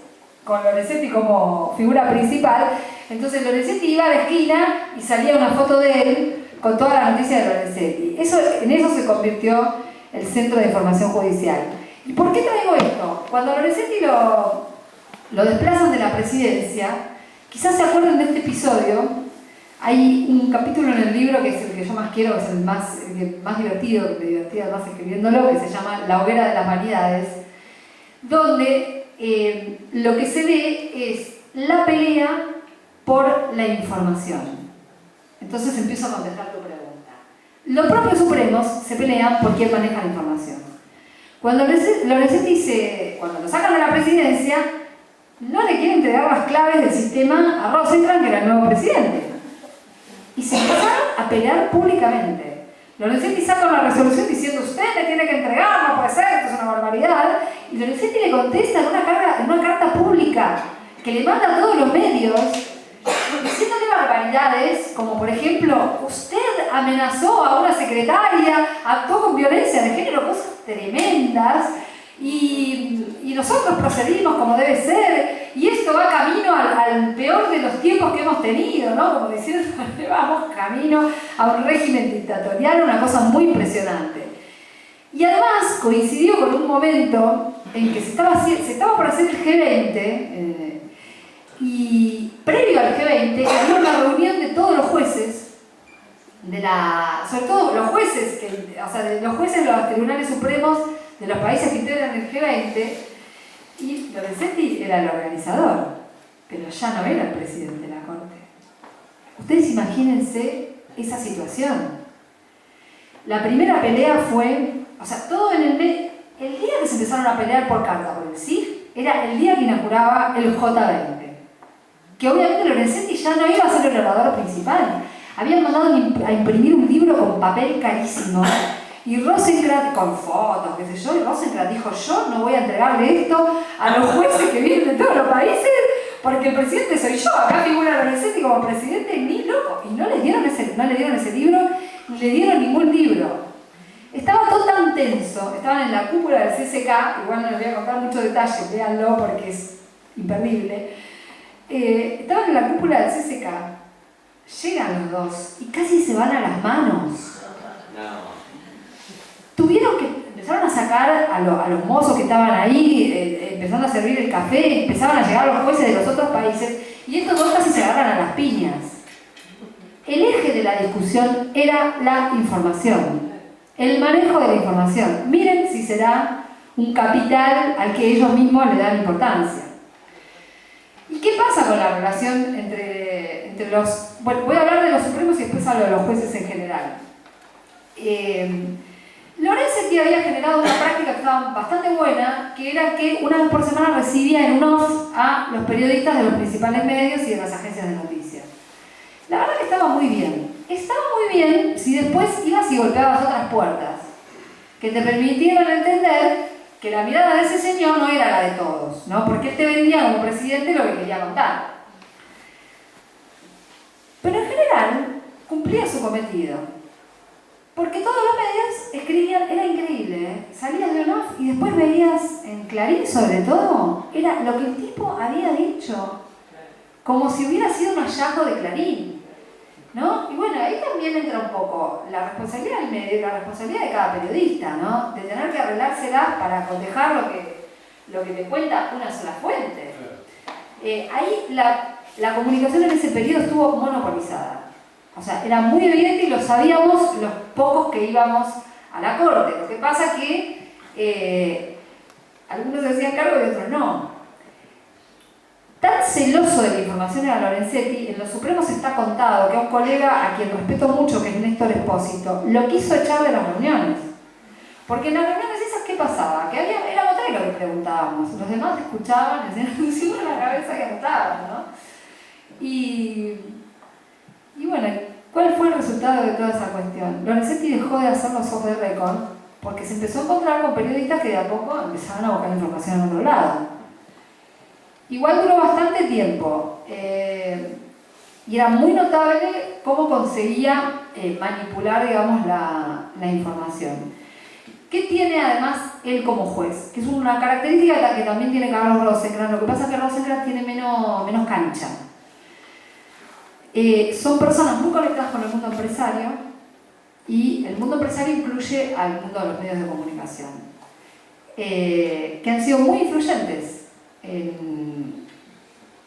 con Lorenzetti como figura principal. Entonces Lorenzetti iba a la esquina y salía una foto de él con toda la noticia de Lorenzetti. En eso se convirtió el Centro de Información Judicial. ¿Y por qué traigo esto? Cuando Lorenzetti lo desplazan de la presidencia, quizás se acuerden de este episodio. Hay un capítulo en el libro que es el que yo más quiero, que es el más divertido, que me divertí además escribiéndolo, que se llama La hoguera de las vanidades, donde lo que se ve es la pelea por la información. Entonces empiezo a contestar tu pregunta. Los propios supremos se pelean por quién maneja la información. Cuando Lorenzetti cuando lo sacan de la presidencia, no le quieren entregar las claves del sistema a Rosenkrantz, que era el nuevo presidente. Y se empezaron a pelear públicamente. Lorenzetti saca una resolución diciendo usted me tiene que entregar, no puede ser, esto es una barbaridad. Y Lorenzetti le contesta en una carta pública que le manda a todos los medios diciéndole barbaridades barbaridades, como por ejemplo, usted amenazó a una secretaria, actuó con violencia de género, cosas tremendas, y nosotros procedimos como debe ser, y esto va camino al peor de los tiempos que hemos tenido, ¿no? Como diciendo, vamos camino a un régimen dictatorial, una cosa muy impresionante. Y además coincidió con un momento en que se estaba por hacer el G20, y previo al G20 había una reunión de todos los jueces, sobre todo los jueces, de los jueces de los tribunales supremos de los países que integran el G20, y Lorenzetti era el organizador, pero ya no era el presidente de la Corte. Ustedes imagínense esa situación. La primera pelea fue, todo el día que se empezaron a pelear por carta por el CIF, era el día que inauguraba el J20. Que obviamente Lorenzetti ya no iba a ser el orador principal. Habían mandado a imprimir un libro con papel carísimo. Y Rosenkrantz, con fotos, qué sé yo, y Rosenkrantz dijo, yo no voy a entregarle esto a los jueces que vienen de todos los países, porque el presidente soy yo. Acá figura Lorenzetti como presidente, ni loco. Y no le dieron ese libro, ni le dieron ningún libro. Estaba todo tan tenso, estaban en la cúpula del CCK, igual no les voy a contar muchos detalles, véanlo porque es imperdible. Estaban en la cúpula del CCK, llegan los dos y casi se van a las manos. Empezaron a sacar a los mozos que estaban ahí, empezando a servir el café, empezaban a llegar los jueces de los otros países, y estos dos casi se agarran a las piñas. El eje de la discusión era la información, el manejo de la información. Miren si será un capital al que ellos mismos le dan importancia. ¿Y qué pasa con la relación entre los... Bueno, voy a hablar de los supremos y después hablo de los jueces en general. Lorenzetti había generado una práctica que estaba bastante buena, que era que una vez por semana recibía en un off a los periodistas de los principales medios y de las agencias de noticias. La verdad que estaba muy bien. Estaba muy bien si después ibas y golpeabas otras puertas, que te permitieran entender que la mirada de ese señor no era la de todos, ¿no? Porque él te vendía como presidente lo que quería contar. Pero en general cumplía su cometido. Porque todos los medios escribían, era increíble, ¿eh? Salías de un off y después veías en Clarín, sobre todo, era lo que el tipo había dicho, como si hubiera sido un hallazgo de Clarín, ¿no? Y bueno, ahí también entra un poco la responsabilidad del medio y la responsabilidad de cada periodista, ¿no? De tener que arreglárselas para cotejar lo que te cuenta una sola fuente. Ahí la comunicación en ese periodo estuvo monopolizada. O sea, era muy evidente y lo sabíamos los pocos que íbamos a la corte. Lo que pasa que algunos se hacían cargo y otros no. Tan celoso de la información era Lorenzetti, en los Supremos está contado que a un colega a quien respeto mucho, que es Néstor Espósito, lo quiso echar de las reuniones. Porque en las reuniones esas, ¿qué pasaba? Que era otra lo que preguntábamos. Los demás escuchaban, decían encima de la cabeza y anotaban, ¿no? Y bueno, ¿cuál fue el resultado de toda esa cuestión? Lorenzetti dejó de hacer los off the record porque se empezó a encontrar con periodistas que de a poco empezaban a buscar información en otro lado. Igual duró bastante tiempo y era muy notable cómo conseguía manipular, digamos, la información. ¿Qué tiene además él como juez? Que es una característica que también tiene Carlos Rosenkrantz. Lo que pasa es que Rosenkrantz tiene menos cancha. Son personas muy conectadas con el mundo empresario y el mundo empresario incluye al mundo de los medios de comunicación, que han sido muy influyentes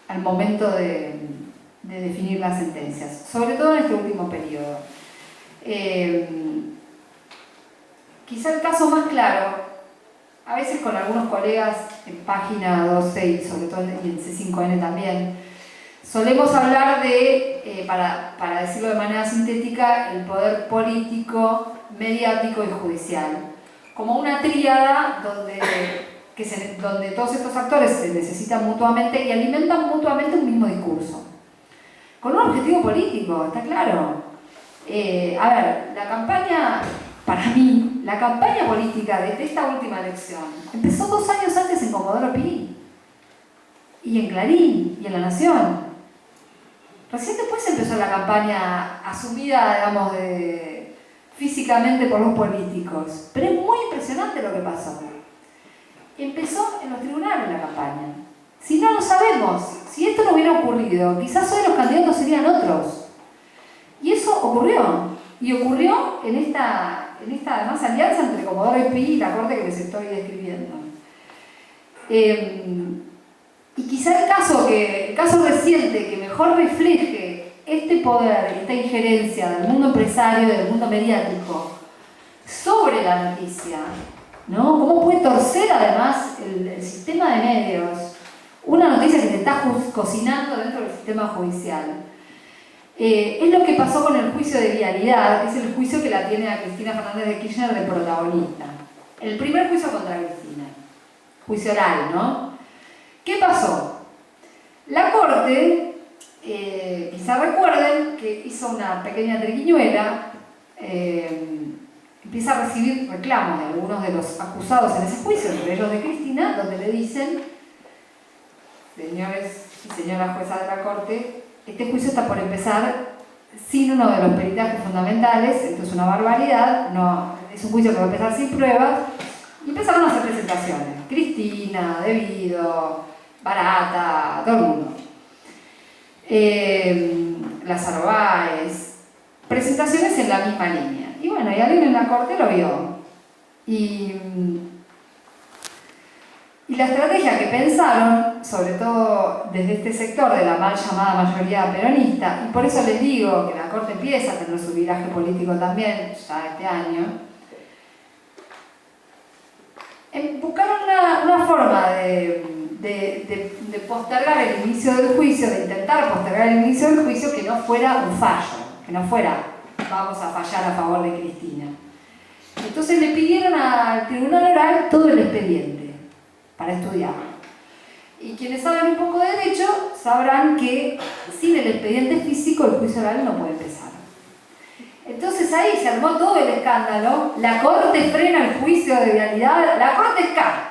al momento de definir las sentencias, sobre todo en este último periodo. Quizá el caso más claro, a veces con algunos colegas en Página 12 y sobre todo en C5N también, solemos hablar de, para decirlo de manera sintética, el poder político, mediático y judicial, como una tríada donde todos estos actores se necesitan mutuamente y alimentan mutuamente un mismo discurso. Con un objetivo político, está claro. A ver, para mí, la campaña política de esta última elección empezó 2 años antes en Comodoro Pi, y en Clarín, y en La Nación. Recién después empezó la campaña asumida, digamos, físicamente por los políticos. Pero es muy impresionante lo que pasó. Empezó en los tribunales la campaña. Si no lo sabemos, si esto no hubiera ocurrido, quizás hoy los candidatos serían otros. Y eso ocurrió. Y ocurrió en esta además alianza entre Comodoro Pi y la corte que les estoy describiendo. Y quizá el caso reciente que mejor refleje este poder, esta injerencia del mundo empresario, del mundo mediático, sobre la noticia, ¿no? ¿Cómo puede torcer además el sistema de medios una noticia que se está cocinando dentro del sistema judicial? Es lo que pasó con el juicio de vialidad, que es el juicio que la tiene a Cristina Fernández de Kirchner de protagonista. El primer juicio contra Cristina, juicio oral, ¿no? ¿Qué pasó? La Corte, quizá recuerden que hizo una pequeña triquiñuela, empieza a recibir reclamos de algunos de los acusados en ese juicio, entre ellos de Cristina, donde le dicen, señores y señoras juezas de la Corte, este juicio está por empezar sin uno de los peritajes fundamentales, esto es una barbaridad, no, es un juicio que va a empezar sin pruebas, y empezaron a hacer presentaciones. Cristina, Devido, Barata, todo el mundo. Lázaro Báez, presentaciones en la misma línea. Y bueno, y alguien en la Corte lo vio. Y la estrategia que pensaron, sobre todo desde este sector de la mal llamada mayoría peronista, y por eso les digo que la Corte empieza a tener su viraje político también, ya este año, buscaron una forma de postergar el inicio del juicio, de intentar postergar el inicio del juicio que no fuera un fallo, que no fuera vamos a fallar a favor de Cristina. Entonces le pidieron al Tribunal Oral todo el expediente para estudiarlo. Y quienes saben un poco de derecho sabrán que sin el expediente físico el juicio oral no puede empezar. Entonces ahí se armó todo el escándalo, la Corte frena el juicio de vialidad, la Corte escapa.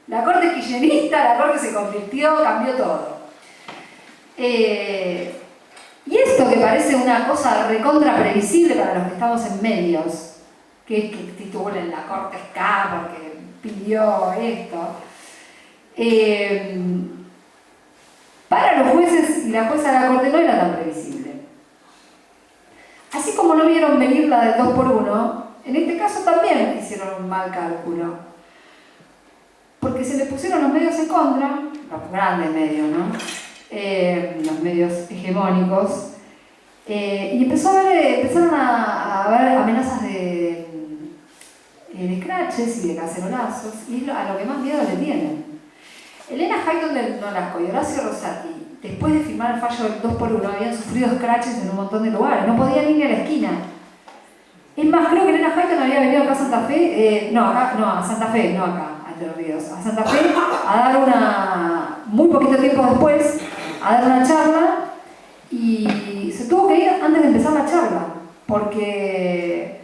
La Corte kirchnerista, la Corte se convirtió, cambió todo. Y esto que parece una cosa recontra previsible para los que estamos en medios, que es que titulen la Corte escapa porque pidió esto, para los jueces y la jueza de la Corte no era tan previsible. Así como no vieron venir la del 2x1, en este caso también hicieron un mal cálculo. Porque se le pusieron los medios en contra, los grandes medios, ¿no? Los medios hegemónicos, y empezaron a haber amenazas de scratches y de cacerolazos, y es a lo que más miedo le tienen. Elena Hayton del Nolasco y Horacio Rosati, después de firmar el fallo del 2x1, habían sufrido scratches en un montón de lugares, no podían ir ni a la esquina. Es más, creo que Elena Hayton había venido acá a Santa Fe, a Santa Fe, no acá, a Entre Ríos, a Santa Fe, a dar muy poquito tiempo después, a dar una charla, y se tuvo que ir antes de empezar la charla, porque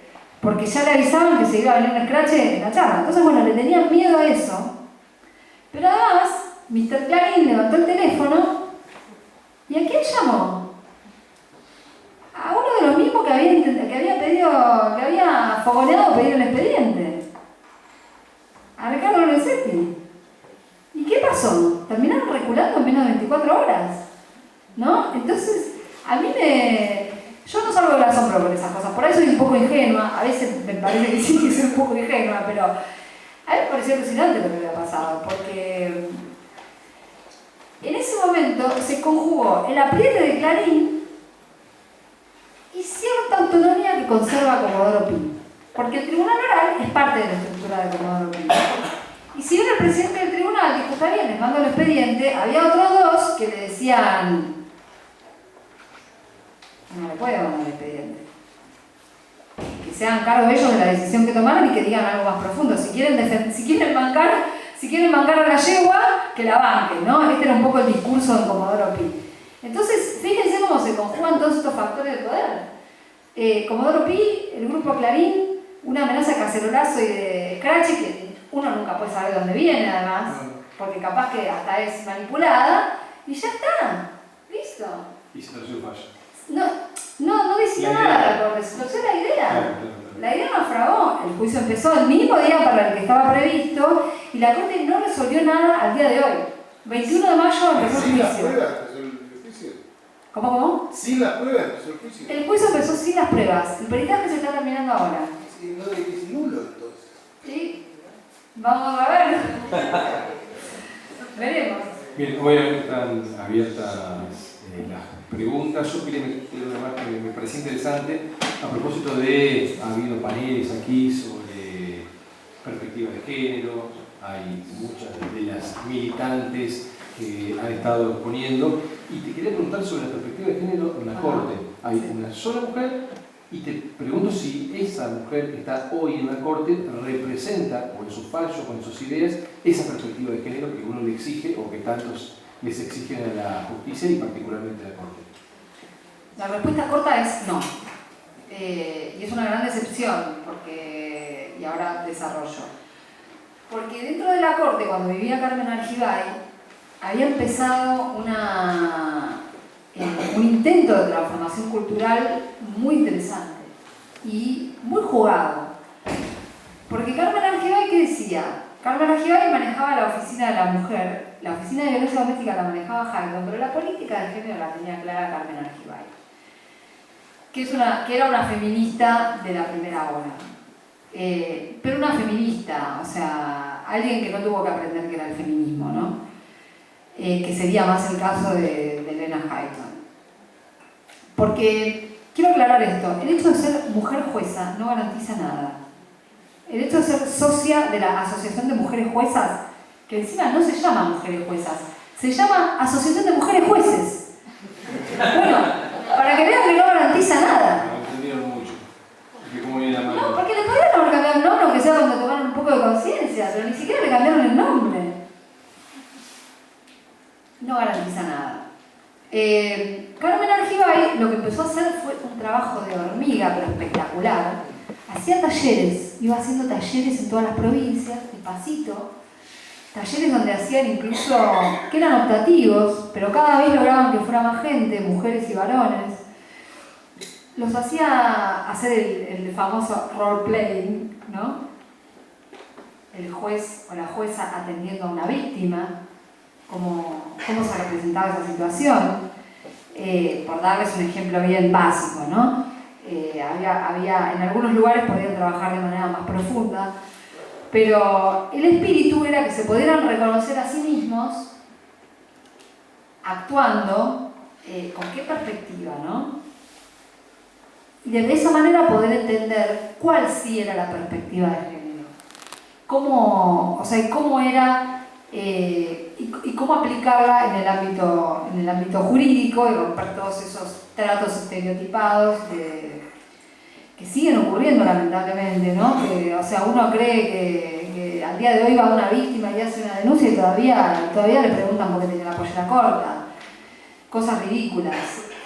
ya le avisaban que se iba a venir un scratch en la charla. Entonces, bueno, le tenían miedo a eso. Pero además, Mr. Clarín levantó el teléfono y ¿a quién llamó? A uno de los mismos que había fogoneado pedir el expediente. A Ricardo Lorenzetti. ¿Y qué pasó? Terminaron reculando en menos de 24 horas. ¿No? Entonces, yo no salgo del asombro por esas cosas. Por ahí soy un poco ingenua. A veces me parece que sí que soy un poco ingenua, pero a mí me pareció alucinante lo que había pasado, porque en ese momento se conjugó el apriete de Clarín y cierta autonomía que conserva Comodoro Pi. Porque el Tribunal Oral es parte de la estructura de Comodoro Pi. Y si bien el presidente del tribunal dijo, está bien, les mando el expediente, había otros dos que le decían, no le puede mandar el expediente. Que se hagan cargo ellos de la decisión que tomaron y que digan algo más profundo. Si quieren bancar a la yegua, que la banquen, ¿no? Este era un poco el discurso de Comodoro Pi. Entonces, fíjense cómo se conjugan todos estos factores de poder. Comodoro Pi, el grupo Clarín, una amenaza de cacerolazo y de scratch que uno nunca puede saber dónde viene, además, porque capaz que hasta es manipulada, y ya está, listo. Y se tradució el fallo. No decía nada la Corte, se torció la idea. Claro. La idea naufragó. El juicio empezó el mismo día para el que estaba previsto y la Corte no resolvió nada al día de hoy. 21 de mayo empezó el Sin las juicio. pruebas empezó el juicio. ¿Cómo? Sin las pruebas empezó el juicio. El juicio empezó sin las pruebas. El peritaje se está terminando ahora. Sí, no es nulo entonces. ¿Sí? Vamos a ver. Veremos. Bien, obviamente están abiertas las preguntas. Yo quería meter una más que me parecía interesante a propósito de, ha habido paneles aquí sobre perspectiva de género, hay muchas de las militantes que han estado exponiendo, y te quería preguntar sobre la perspectiva de género en la Corte. Hay una sola mujer, y te pregunto si esa mujer que está hoy en la Corte representa, o en sus fallos, o en sus ideas, esa perspectiva de género que uno le exige, o que tantos les exigen a la justicia y particularmente a la Corte. La respuesta corta es no. Y es una gran decepción, porque, y ahora desarrollo. Porque dentro de la Corte, cuando vivía Carmen Argibay, había empezado un intento de transformación cultural muy interesante y muy jugado. Porque Carmen Argibay, ¿qué decía? Carmen Argibay manejaba la oficina de la mujer, la oficina de violencia doméstica la manejaba Hayton, pero la política de género la tenía clara Carmen Argibay, que era una feminista de la primera hora. Pero una feminista, o sea, alguien que no tuvo que aprender que era el feminismo, ¿no? Que sería más el caso de Elena Hayton. Porque, quiero aclarar esto, el hecho de ser mujer jueza no garantiza nada. El hecho de ser socia de la Asociación de Mujeres Juezas, que encima no se llama Mujeres Juezas, se llama Asociación de Mujeres Jueces. Bueno, para que vean que no garantiza nada. No entendieron mucho. Porque cómo viene la mano. No, porque le podrían haber cambiado el nombre, aunque sea cuando tomaron un poco de conciencia, pero ni siquiera le cambiaron el nombre. No garantiza nada. Carmen Argibay lo que empezó a hacer fue un trabajo de hormiga, pero espectacular. Hacía talleres, iba haciendo talleres en todas las provincias, despacito. Talleres donde hacían incluso, que eran optativos, pero cada vez lograban que fuera más gente, mujeres y varones. Los hacía hacer el famoso role-playing, ¿no? El juez o la jueza atendiendo a una víctima, cómo se representaba esa situación, por darles un ejemplo bien básico, ¿no? En algunos lugares podían trabajar de manera más profunda, pero el espíritu era que se pudieran reconocer a sí mismos actuando, con qué perspectiva, ¿no? Y de esa manera poder entender cuál sí era la perspectiva de género, cómo era y cómo aplicarla en el ámbito jurídico y romper todos esos tratos estereotipados que siguen ocurriendo lamentablemente, ¿no? Uno cree que al día de hoy va una víctima y hace una denuncia y todavía le preguntan por qué tiene la pollera corta. Cosas ridículas.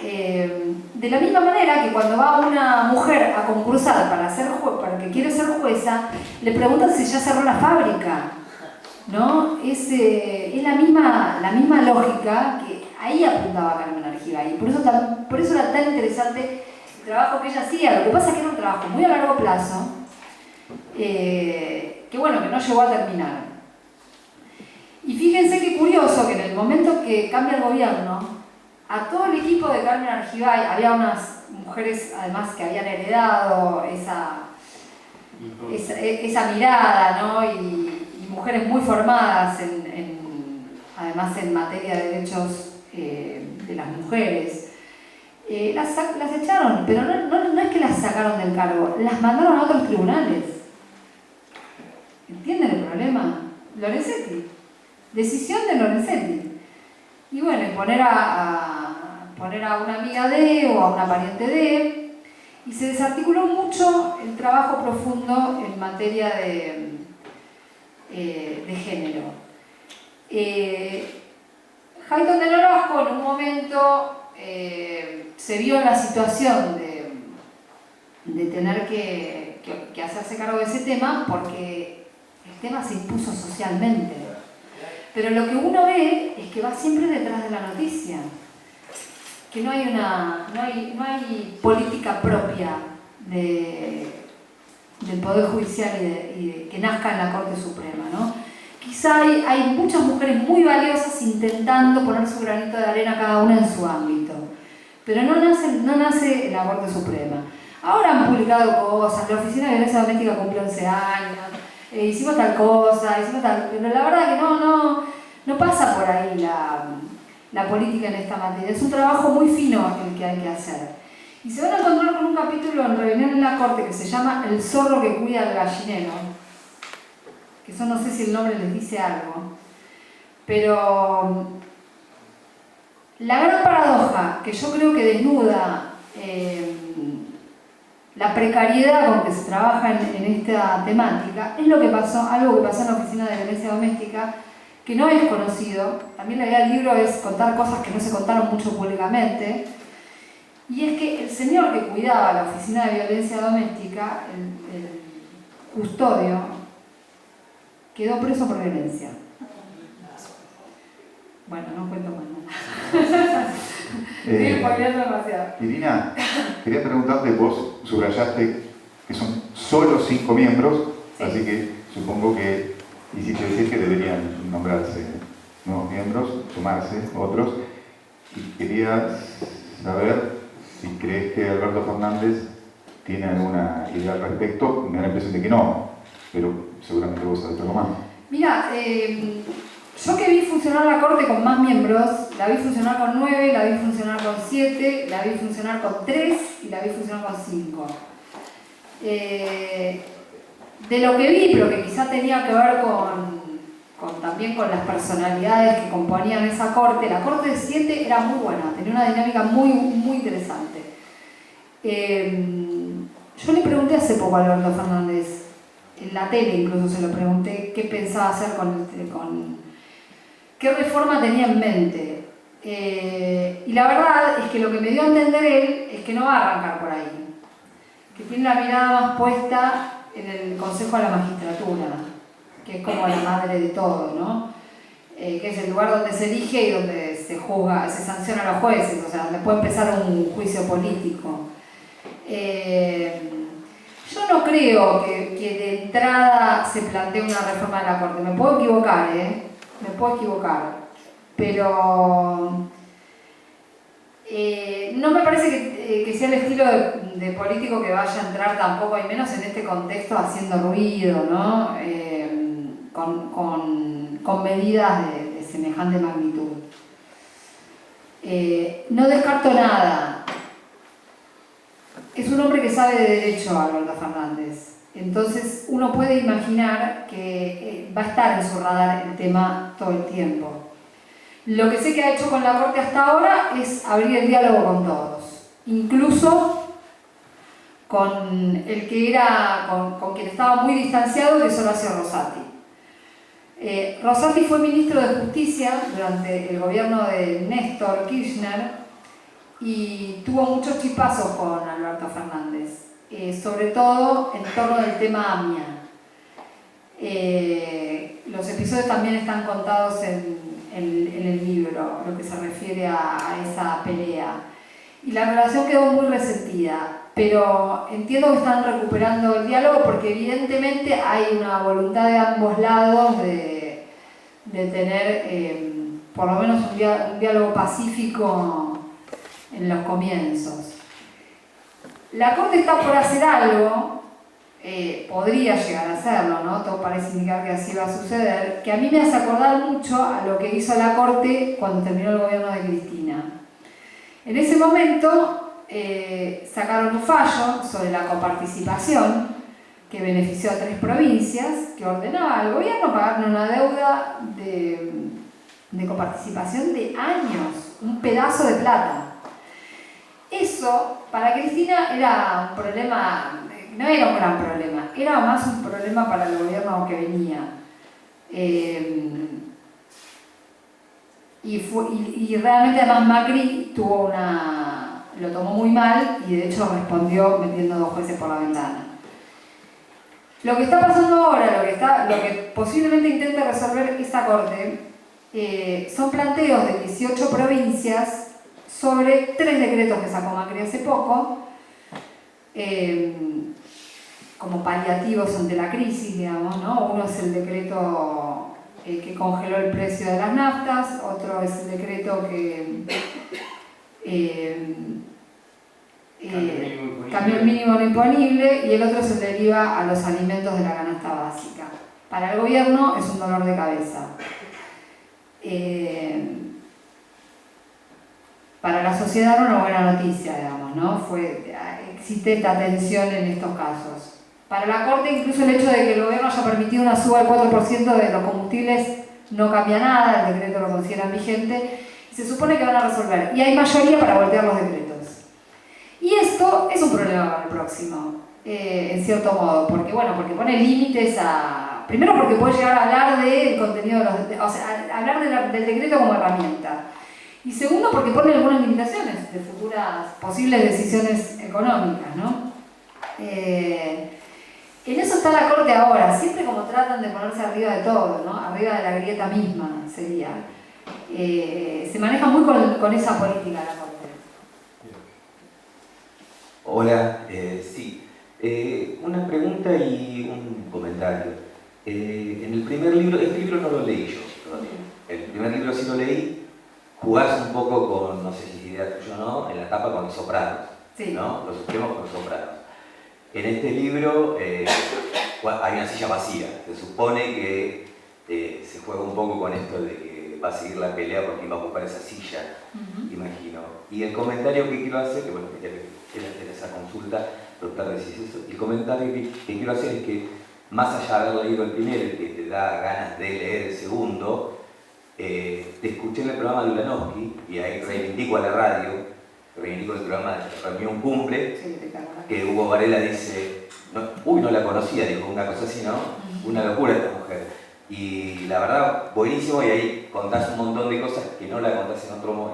De la misma manera que cuando va una mujer a concursar para que quiere ser jueza, le preguntan si ya cerró la fábrica, ¿no? Es la misma lógica que ahí apuntaba Carmen Argibay. Por eso era tan interesante el trabajo que ella hacía. Lo que pasa es que era un trabajo muy a largo plazo, que no llegó a terminar. Y fíjense qué curioso que en el momento que cambia el gobierno, a todo el equipo de Carmen Argibay, había unas mujeres además que habían heredado esa mirada, ¿no? Y mujeres muy formadas además en materia de derechos de las mujeres. Las echaron, pero no es que las sacaron del cargo, las mandaron a otros tribunales. ¿Entienden el problema? Lorenzetti. Decisión de Lorenzetti. Y poner a una amiga de o a una pariente de, y se desarticuló mucho el trabajo profundo en materia de género. Hayton de Nolasco en un momento se vio en la situación de tener que hacerse cargo de ese tema porque el tema se impuso socialmente. Pero lo que uno ve es que va siempre detrás de la noticia. que no hay política propia del Poder Judicial que nazca en la Corte Suprema, ¿no? Quizá hay muchas mujeres muy valiosas intentando poner su granito de arena cada una en su ámbito, pero no nace en la Corte Suprema. Ahora han publicado cosas, la Oficina de Violencia Doméstica cumple 11 años, hicimos tal cosa, pero la verdad que no pasa por ahí la política en esta materia. Es un trabajo muy fino el que hay que hacer. Y se van a encontrar con un capítulo en Rebelión en la Corte que se llama El zorro que cuida al gallinero, que eso no sé si el nombre les dice algo, pero la gran paradoja que yo creo que desnuda la precariedad con que se trabaja en esta temática es algo que pasó en la Oficina de Violencia Doméstica, que no es conocido. También la idea del libro es contar cosas que no se contaron mucho públicamente, y es que el señor que cuidaba la Oficina de Violencia Doméstica, el custodio, quedó preso por violencia. Bueno, no cuento más nada. Estoy spoileando demasiado. Irina, quería preguntarte, vos subrayaste que son solo 5 miembros, sí. Así que supongo que hiciste decir que deberían nombrarse nuevos miembros, sumarse otros, y quería saber si crees que Alberto Fernández tiene alguna idea al respecto. Me da la impresión de que no, pero seguramente vos sabés algo más. Mira, yo que vi funcionar la Corte con más miembros, la vi funcionar con 9, la vi funcionar con 7, la vi funcionar con 3 y la vi funcionar con 5. De lo que vi, pero que quizá tenía que ver también con las personalidades que componían esa Corte, la Corte de 7 era muy buena, tenía una dinámica muy, muy interesante. Yo le pregunté hace poco a Alberto Fernández, en la tele incluso se lo pregunté, qué pensaba hacer qué reforma tenía en mente. Y la verdad es que lo que me dio a entender él es que no va a arrancar por ahí, que tiene la mirada más puesta en el Consejo de la Magistratura, que es como la madre de todo, ¿no? Que es el lugar donde se elige y donde se juzga, se sanciona a los jueces, o sea, donde puede empezar un juicio político. Yo no creo que de entrada se plantee una reforma de la Corte. Me puedo equivocar, pero no me parece que sea el estilo de político que vaya a entrar tampoco, y menos en este contexto, haciendo ruido, ¿no? Con medidas de semejante magnitud. No descarto nada. Es un hombre que sabe de derecho, Alberto Fernández. Entonces uno puede imaginar que va a estar en su radar el tema todo el tiempo. Lo que sé que ha hecho con la Corte hasta ahora es abrir el diálogo con todos, incluso con el que era, con quien estaba muy distanciado, que es Horacio Rosati. Rosati fue ministro de Justicia durante el gobierno de Néstor Kirchner y tuvo muchos chispazos con Alberto Fernández, sobre todo en torno del tema AMIA. Los episodios también están contados en el libro, lo que se refiere a esa pelea. Y la relación quedó muy resentida, pero entiendo que están recuperando el diálogo porque evidentemente hay una voluntad de ambos lados de tener por lo menos un diálogo pacífico en los comienzos. La Corte está por hacer algo, podría llegar a hacerlo, ¿no? Todo parece indicar que así va a suceder, que a mí me hace acordar mucho a lo que hizo la Corte cuando terminó el gobierno de Cristina. En ese momento sacaron un fallo sobre la coparticipación que benefició a 3 provincias, que ordenaba al gobierno pagar una deuda de coparticipación de años, un pedazo de plata. Eso, para Cristina, era un problema, no era un gran problema, era más un problema para el gobierno que venía. Y realmente además Macri lo tomó muy mal y de hecho respondió metiendo 2 jueces por la ventana. Lo que está pasando ahora, lo que posiblemente intente resolver esta Corte, son planteos de 18 provincias sobre 3 decretos que sacó Macri hace poco, como paliativos ante la crisis, digamos, ¿no? Uno es el decreto que congeló el precio de las naftas, otro es el decreto que cambió el mínimo imponible, y el otro es el del IVA a los alimentos de la canasta básica. Para el gobierno es un dolor de cabeza. Para la sociedad una buena noticia, digamos, ¿no? Existe esta tensión en estos casos. Para la Corte, incluso el hecho de que el gobierno haya permitido una suba del 4% de los combustibles no cambia nada, el decreto lo consideran vigente, y se supone que van a resolver. Y hay mayoría para voltear los decretos. Y esto es un problema para el próximo, en cierto modo, porque pone límites a... Primero porque puede llegar a hablar del contenido de los... O sea, hablar del decreto como herramienta. Y segundo porque pone algunas limitaciones de futuras posibles decisiones económicas, ¿no? En eso está la Corte ahora, siempre como tratan de ponerse arriba de todo, ¿no? Arriba de la grieta misma sería. Se maneja muy con esa política la Corte. Hola, sí. Una pregunta y un comentario. En el primer libro, este libro no lo leí yo todavía. El primer libro sí lo leí. Jugás un poco con, no sé si es idea tuya o no, en la etapa con los Sopranos, sí, ¿no? Los Supremos con los Sopranos. En este libro hay una silla vacía. Se supone que se juega un poco con esto de que va a seguir la pelea por quién va a ocupar esa silla, imagino. Y el comentario que quiero hacer, que bueno, quiero hacer esa consulta, preguntarle si es eso. El comentario que quiero hacer es que, más allá de haber leído el primero y que te da ganas de leer el segundo, te escuché en el programa de Ulanovsky, y ahí reivindico a la radio, reivindico el programa de Reunión Cumple, que Hugo Varela dice, no la conocía, dijo una cosa así, ¿no? Una locura esta mujer. Y la verdad, buenísimo, y ahí contás un montón de cosas que no la contás en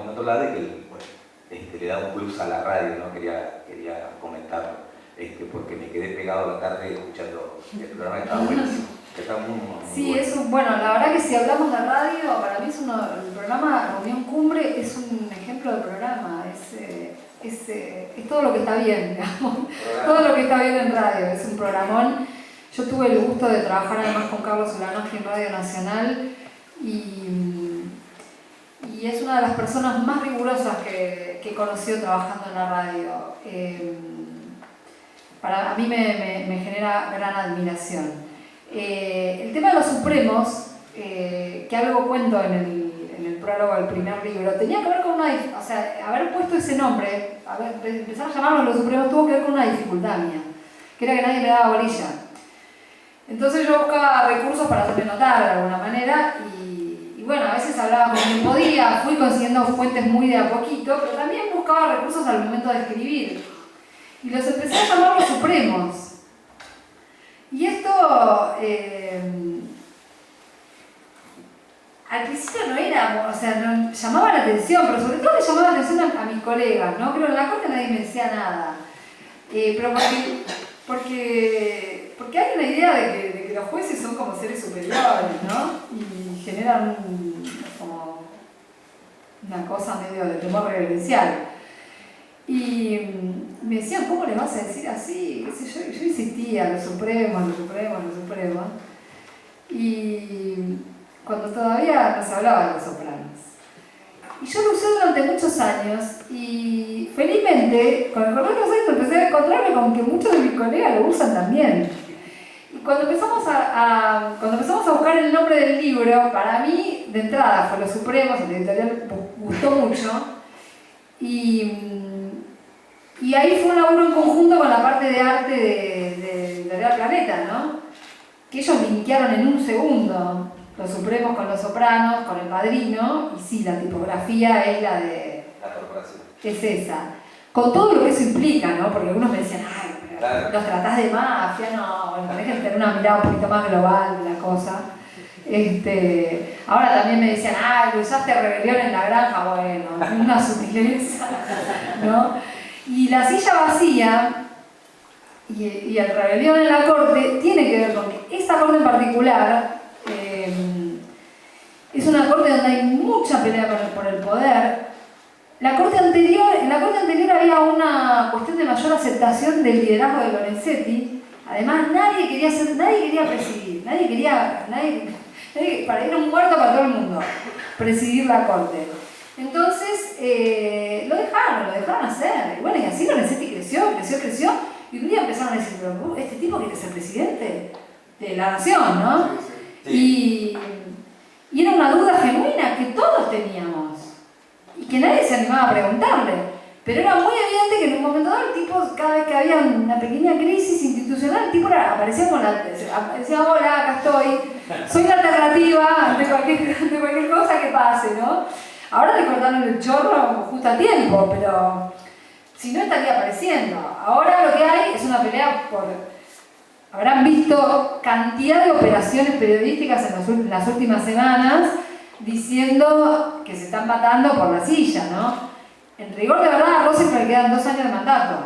otro lado, y que le da un plus a la radio, ¿no? Quería comentarlo, porque me quedé pegado la tarde escuchando el programa, que estaba buenísimo. Sí, bueno, la verdad que si hablamos de radio, para mí el programa Reunión Cumbre es un ejemplo de programa, es todo lo que está bien, digamos, todo lo que está bien en radio, es un programón. Yo tuve el gusto de trabajar además con Carlos Ulanovsky en Radio Nacional, y es una de las personas más rigurosas que he conocido trabajando en la radio. A mí me genera gran admiración. El tema de los Supremos, que algo cuento en el prólogo del primer libro, tenía que ver con haber puesto ese nombre, empezar a llamarlos los Supremos, tuvo que ver con una dificultad mía, que era que nadie le daba bolilla. Entonces yo buscaba recursos para hacerme notar de alguna manera, y bueno, a veces hablaba con quien podía, fui consiguiendo fuentes muy de a poquito, pero también buscaba recursos al momento de escribir. Y los empecé a llamar los Supremos. Y esto, al principio no era, llamaba la atención, pero sobre todo le llamaba la atención a mis colegas, ¿no? Creo que en la Corte nadie me decía nada. Pero porque hay una idea de que los jueces son como seres superiores, ¿no? Y generan como una cosa medio de temor reverencial. Y me decían, ¿cómo le vas a decir así? Yo insistía, los Supremos. Y cuando todavía no se hablaba de los Sopranos. Y yo lo usé durante muchos años, y felizmente, con el correr de los años empecé a encontrarme con que muchos de mis colegas lo usan también. Y cuando empezamos a buscar el nombre del libro, para mí, de entrada, fue Los Supremos, el editorial gustó mucho. Y ahí fue un laburo en conjunto con la parte de arte de Editorial Planeta, ¿no? Que ellos linkearon en un segundo Los Supremos con Los Sopranos, con El Padrino, y sí, la tipografía es la de... La corporación. Es esa. Con todo lo que eso implica, ¿no? Porque algunos me decían, ay, pero claro, los tratás de mafia, no, bueno, tenés que tener una mirada un poquito más global de la cosa. Ahora también me decían, ay, usaste Rebelión en la Granja, bueno, una sutileza, ¿no? Y la silla vacía y el Rebelión en la Corte tiene que ver con que esta Corte en particular es una Corte donde hay mucha pelea por el poder, en la corte anterior había una cuestión de mayor aceptación del liderazgo de Lorenzetti. Además, nadie quería presidir, para ir un muerto para todo el mundo, presidir la corte. Entonces, lo dejaron hacer. Y bueno, y así Lorenzetti creció, y un día empezaron a decir, pero este tipo quiere ser presidente de la nación, ¿no? Sí. Y era una duda genuina que todos teníamos, y que nadie se animaba a preguntarle. Pero era muy evidente que en un momento dado el tipo, cada vez que había una pequeña crisis institucional, el tipo aparecía decía, hola, acá estoy, soy la alternativa ante cualquier cosa que pase, ¿no? Ahora le cortaron el chorro justo a tiempo, pero si no estaría apareciendo. Ahora lo que hay es una pelea Habrán visto cantidad de operaciones periodísticas en las últimas semanas diciendo que se están matando por la silla, ¿no? En rigor de verdad a Rosenkrantz le quedan 2 años de mandato.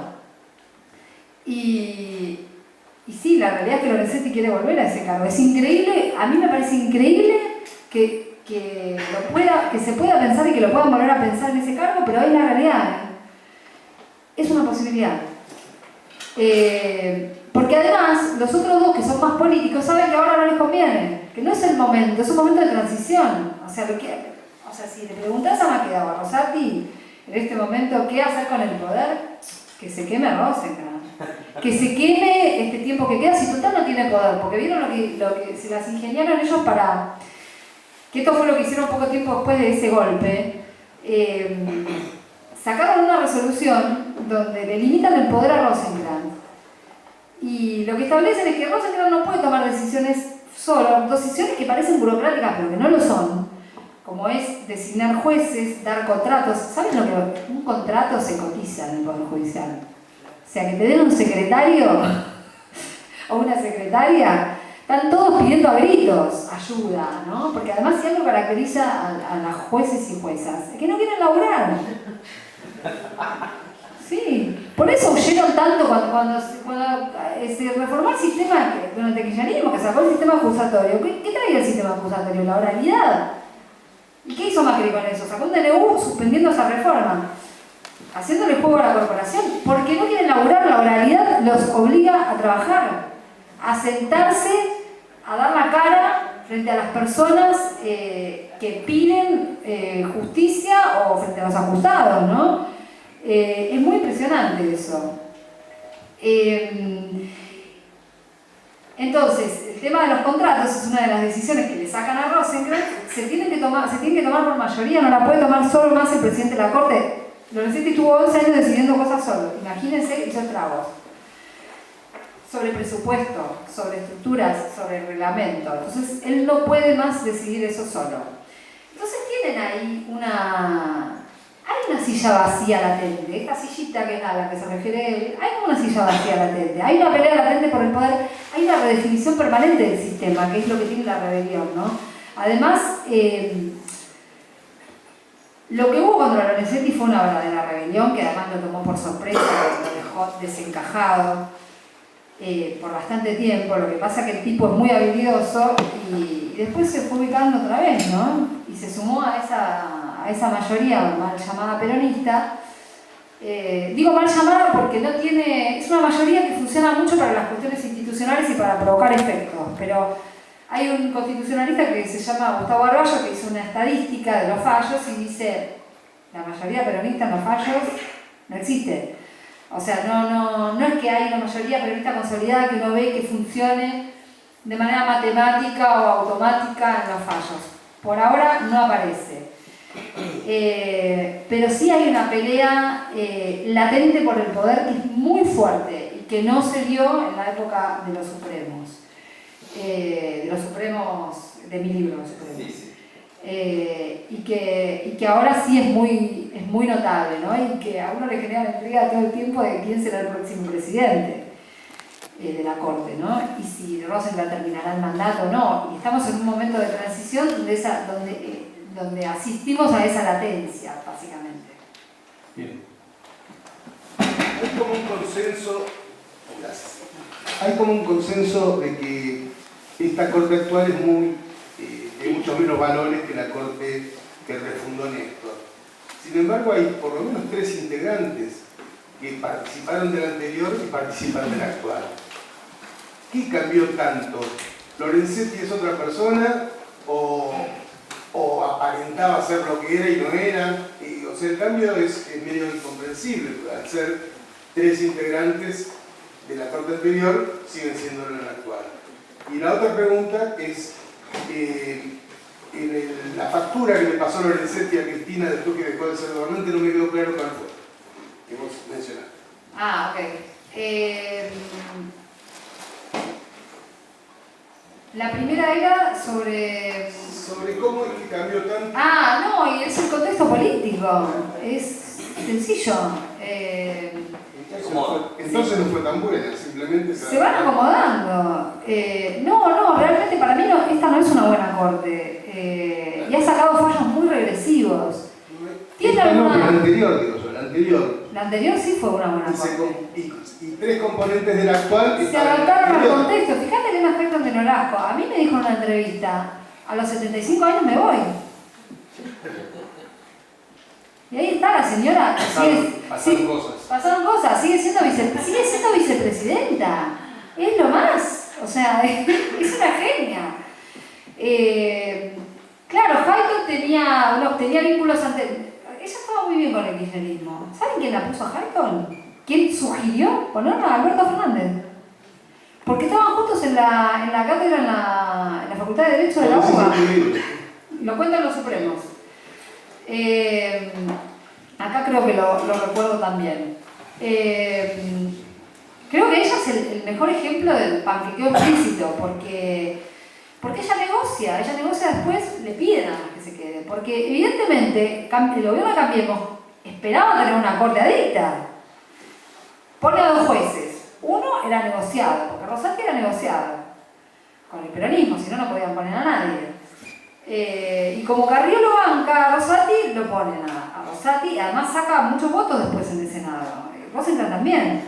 Y sí, la realidad es que Lorenzetti quiere volver a ese cargo. Es increíble, a mí me parece increíble que se pueda pensar y que lo puedan volver a pensar en ese cargo, pero hoy la realidad es una posibilidad. Porque además, los otros dos que son más políticos saben que ahora no les conviene, que no es el momento, es un momento de transición. O sea, si le preguntás a Maqueda o a Rosati en este momento qué hacer con el poder, que se queme Rosenkrantz, que se queme este tiempo que queda, si total no tiene poder, porque vieron lo que se las ingeniaron ellos para... que esto fue lo que hicieron poco tiempo después de ese golpe. Sacaron una resolución donde le limitan el poder a Rosenkrantz. Y lo que establecen es que Rosenkrantz no puede tomar decisiones solo, decisiones que parecen burocráticas pero que no lo son, como es designar jueces, dar contratos. ¿Saben lo que un contrato se cotiza en el Poder Judicial? O sea, que te den un secretario o una secretaria, están todos pidiendo a gritos ayuda, ¿no? Porque además si algo caracteriza a las jueces y juezas, es que no quieren laburar. Sí, por eso huyeron tanto cuando se reformó el sistema durante el kirchnerismo, que sacó el sistema acusatorio. ¿Qué traía el sistema acusatorio? La oralidad. ¿Y qué hizo Macri con eso? Sacó un DNU suspendiendo esa reforma, haciéndole juego a la corporación, porque no quieren laburar. La oralidad los obliga a trabajar, a sentarse, a dar la cara frente a las personas que piden justicia o frente a los acusados, ¿no? Es muy impresionante eso. Entonces, el tema de los contratos es una de las decisiones que le sacan a Rosenkrantz. Se tiene que tomar por mayoría, no la puede tomar solo más el presidente de la Corte. Lorenzetti estuvo 11 años decidiendo cosas solo. Imagínense, hizo estragos. Sobre presupuesto, sobre estructuras, sobre reglamento. Entonces, él no puede más decidir eso solo. Entonces, tienen ahí hay una silla vacía latente, esta sillita que es a la que se refiere él, hay una silla vacía latente, hay una pelea latente por el poder, hay una redefinición permanente del sistema, que es lo que tiene la rebelión, ¿no? Además, lo que hubo contra Lorenzetti fue una verdadera rebelión, que además lo tomó por sorpresa, lo dejó desencajado por bastante tiempo. Lo que pasa es que el tipo es muy habilidoso y después se fue ubicando otra vez, ¿no? Y se sumó a esa mayoría mal llamada peronista. Digo mal llamada porque es una mayoría que funciona mucho para las cuestiones institucionales y para provocar efectos, pero hay un constitucionalista que se llama Gustavo Arballo que hizo una estadística de los fallos y dice la mayoría peronista en los fallos no existe. O sea, no es que hay una mayoría peronista consolidada que uno ve que funcione de manera matemática o automática en los fallos. Por ahora no aparece. Pero sí hay una pelea latente por el poder que es muy fuerte y que no se dio en la época de los supremos. De mi libro, Supremos. Sí. Y que ahora sí es muy notable, ¿no? Y que a uno le genera la intriga todo el tiempo de quién será el próximo presidente de la Corte, ¿no? Y si Rosenkrantz terminará el mandato o no. Y estamos en un momento de transición donde asistimos a esa latencia, básicamente. Bien. Hay como un consenso de que esta Corte actual es de muchos menos valores que la Corte que refundó Néstor. Sin embargo, hay por lo menos 3 integrantes que participaron del anterior y participan del actual. ¿Qué cambió tanto? ¿Lorenzetti es otra persona o aparentaba ser lo que era y no era? O sea, el cambio es medio incomprensible, al ser 3 integrantes de la corte anterior, siguen siendo en la actual. Y la otra pregunta es, la factura que le pasó Lorenzetti a Cristina después que dejó de ser gobernante, no me quedó claro cuál fue, que vos mencionaste. Ah, ok. La primera era sobre... Sobre cómo es que cambió tanto. Ah, no, y es el contexto político. Es sencillo. Entonces no fue tan buena, simplemente Se van acomodando. No, realmente para mí esta no es una buena corte. Y ha sacado fallos muy regresivos. ¿Tiene alguna... la anterior, digo yo, la anterior. La anterior sí fue una buena corte. Y 3 componentes de la actual. Se adaptaron al contexto. Fíjate que un aspecto de Nolasco. A mí me dijo en una entrevista, a los 75 años me voy. Y ahí está la señora. Pasaron cosas. Sigue siendo vicepresidenta. Es lo más. O sea, es una genia. Claro, Hayton tenía vínculos antes. Ella estaba muy bien con el kirchnerismo. ¿Saben quién la puso a Hayton? ¿Quién sugirió ponerla a Alberto Fernández? Porque estaban juntos en la cátedra en la Facultad de Derecho de la UBA. Lo cuentan los Supremos. Acá creo que lo recuerdo también. Creo que ella es el mejor ejemplo del panflequeo explícito, porque ella negocia después, le piden a las que se quede. Porque evidentemente el gobierno de Cambiemos esperaba tener una corte adicta. Pone a 2 jueces. Uno era negociado, porque Rosati era negociado con el peronismo, si no podían poner a nadie. Y como Carrió lo banca a Rosati, lo ponen a Rosati, y además saca muchos votos después en el Senado. Rosenthal también.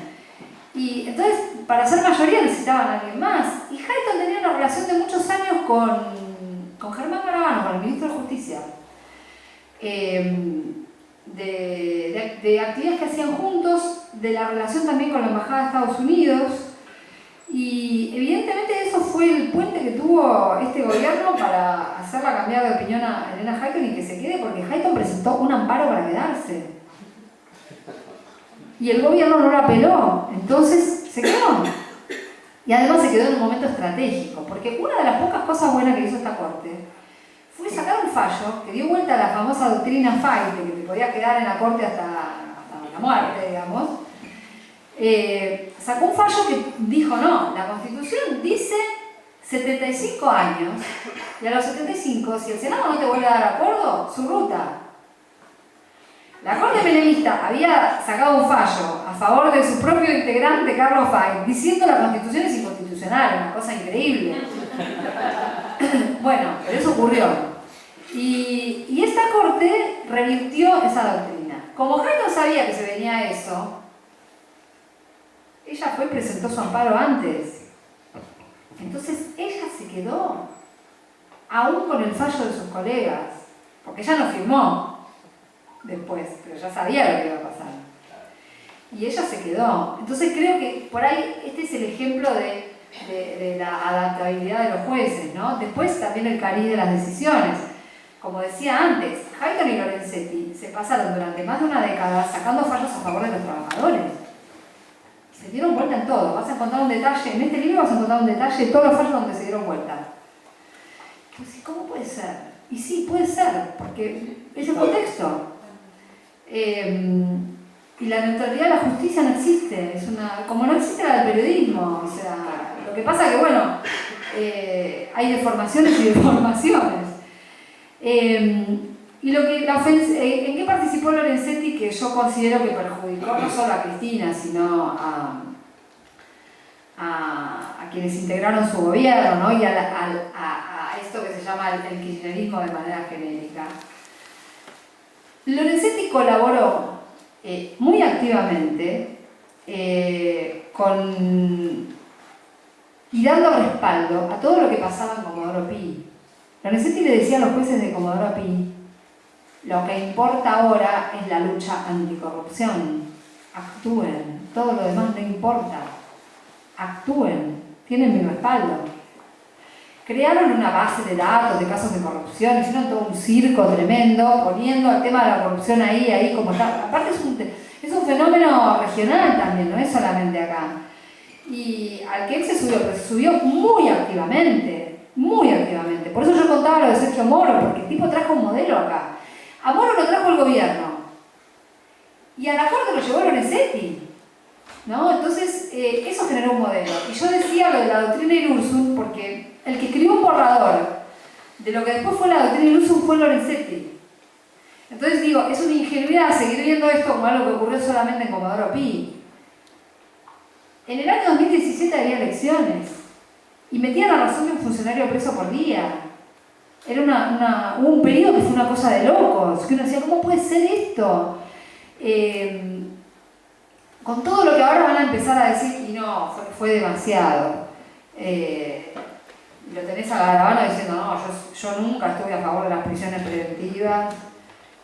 Y entonces, para hacer mayoría necesitaban a alguien más. Y Hayton tenía una relación de muchos años con Germán Garabano, con el ministro de Justicia. De actividades que hacían juntos, de la relación también con la Embajada de Estados Unidos. Y evidentemente eso fue el puente que tuvo este gobierno para hacerla cambiar de opinión a Elena Hayton y que se quede, porque Hayton presentó un amparo para quedarse. Y el gobierno no lo apeló, entonces se quedó. Y además se quedó en un momento estratégico, porque una de las pocas cosas buenas que hizo esta corte fue sacar un fallo que dio vuelta a la famosa doctrina Fayt, que te podía quedar en la corte hasta la muerte, digamos. Sacó un fallo que dijo, no, la Constitución dice 75 años, y a los 75, si el Senado no te vuelve a dar acuerdo, su ruta. La Corte Menemista había sacado un fallo a favor de su propio integrante, Carlos Fayt, diciendo que la Constitución es inconstitucional, una cosa increíble. Bueno, pero eso ocurrió. Y esta Corte revirtió esa doctrina. Como Hayton sabía que se venía eso, ella fue y presentó su amparo antes. Entonces ella se quedó, aún con el fallo de sus colegas, porque ella no firmó después, pero ya sabía lo que iba a pasar. Y ella se quedó. Entonces creo que por ahí este es el ejemplo de la adaptabilidad de los jueces, ¿no? Después también el cariz de las decisiones. Como decía antes, Hayton y Lorenzetti se pasaron durante más de una década sacando fallos a favor de los trabajadores. Se dieron vuelta en todo. Vas a encontrar un detalle, en este libro vas a encontrar un detalle de todos los fallos donde se dieron vuelta. Pues, ¿cómo puede ser? Y sí, puede ser, porque es el contexto. Y la neutralidad de la justicia no existe, como no existe la del periodismo. O sea, lo que pasa que, bueno, hay deformaciones y deformaciones. Y ¿en qué participó Lorenzetti que yo considero que perjudicó no solo a Cristina, sino a quienes integraron su gobierno, ¿no? Y a esto que se llama el kirchnerismo de manera genérica? Lorenzetti colaboró muy activamente y dando respaldo a todo lo que pasaba en Comodoro Pi. Lorenzetti le decía a los jueces de Comodoro Pi, lo que importa ahora es la lucha anticorrupción. Actúen, todo lo demás no importa. Actúen, tienen mi respaldo. Crearon una base de datos de casos de corrupción, hicieron todo un circo tremendo, poniendo el tema de la corrupción ahí como está. Aparte es un fenómeno regional también, no es solamente acá. Y al que él se subió, pero se subió muy activamente, muy activamente. Por eso yo contaba lo de Sergio Moro, porque el tipo trajo un modelo acá. A Moro lo trajo el gobierno. Y a la corte lo llevó Lorenzetti. ¿No? Entonces, eso generó un modelo. Y yo decía lo de la doctrina Irurzun, porque el que escribió un borrador de lo que después fue la doctrina Irurzun fue Lorenzetti. Entonces digo, es una ingenuidad seguir viendo esto como algo que ocurrió solamente en Comodoro Pi. En el año 2017 había elecciones y metían la razón de un funcionario preso por día. Era hubo un periodo que fue una cosa de locos, que uno decía, ¿cómo puede ser esto? Con todo lo que ahora van a empezar a decir, y no, fue demasiado. Lo tenés a Garabano diciendo, no, yo nunca estuve a favor de las prisiones preventivas,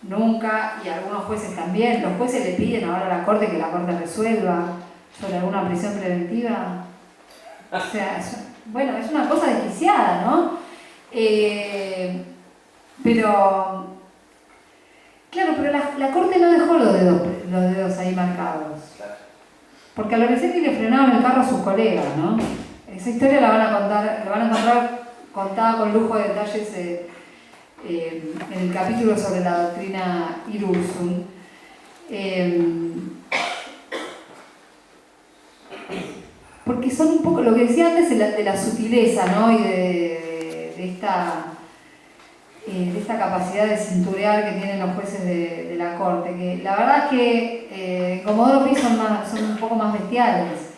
nunca, y algunos jueces también. Los jueces le piden ahora a la Corte que la Corte resuelva sobre alguna prisión preventiva. O sea, bueno, es una cosa desquiciada, ¿no? Pero, claro, pero la Corte no dejó los dedos ahí marcados. Porque a Lorenzetti le frenaban el carro a sus colegas, ¿no? Esa historia la van a encontrar contada con lujo de detalles en el capítulo sobre la doctrina Irurzun. Porque son un poco, lo que decía antes de la sutileza, ¿no? Y de esta capacidad de cinturear que tienen los jueces de la Corte, que la verdad es que Comodoro Pi son un poco más bestiales.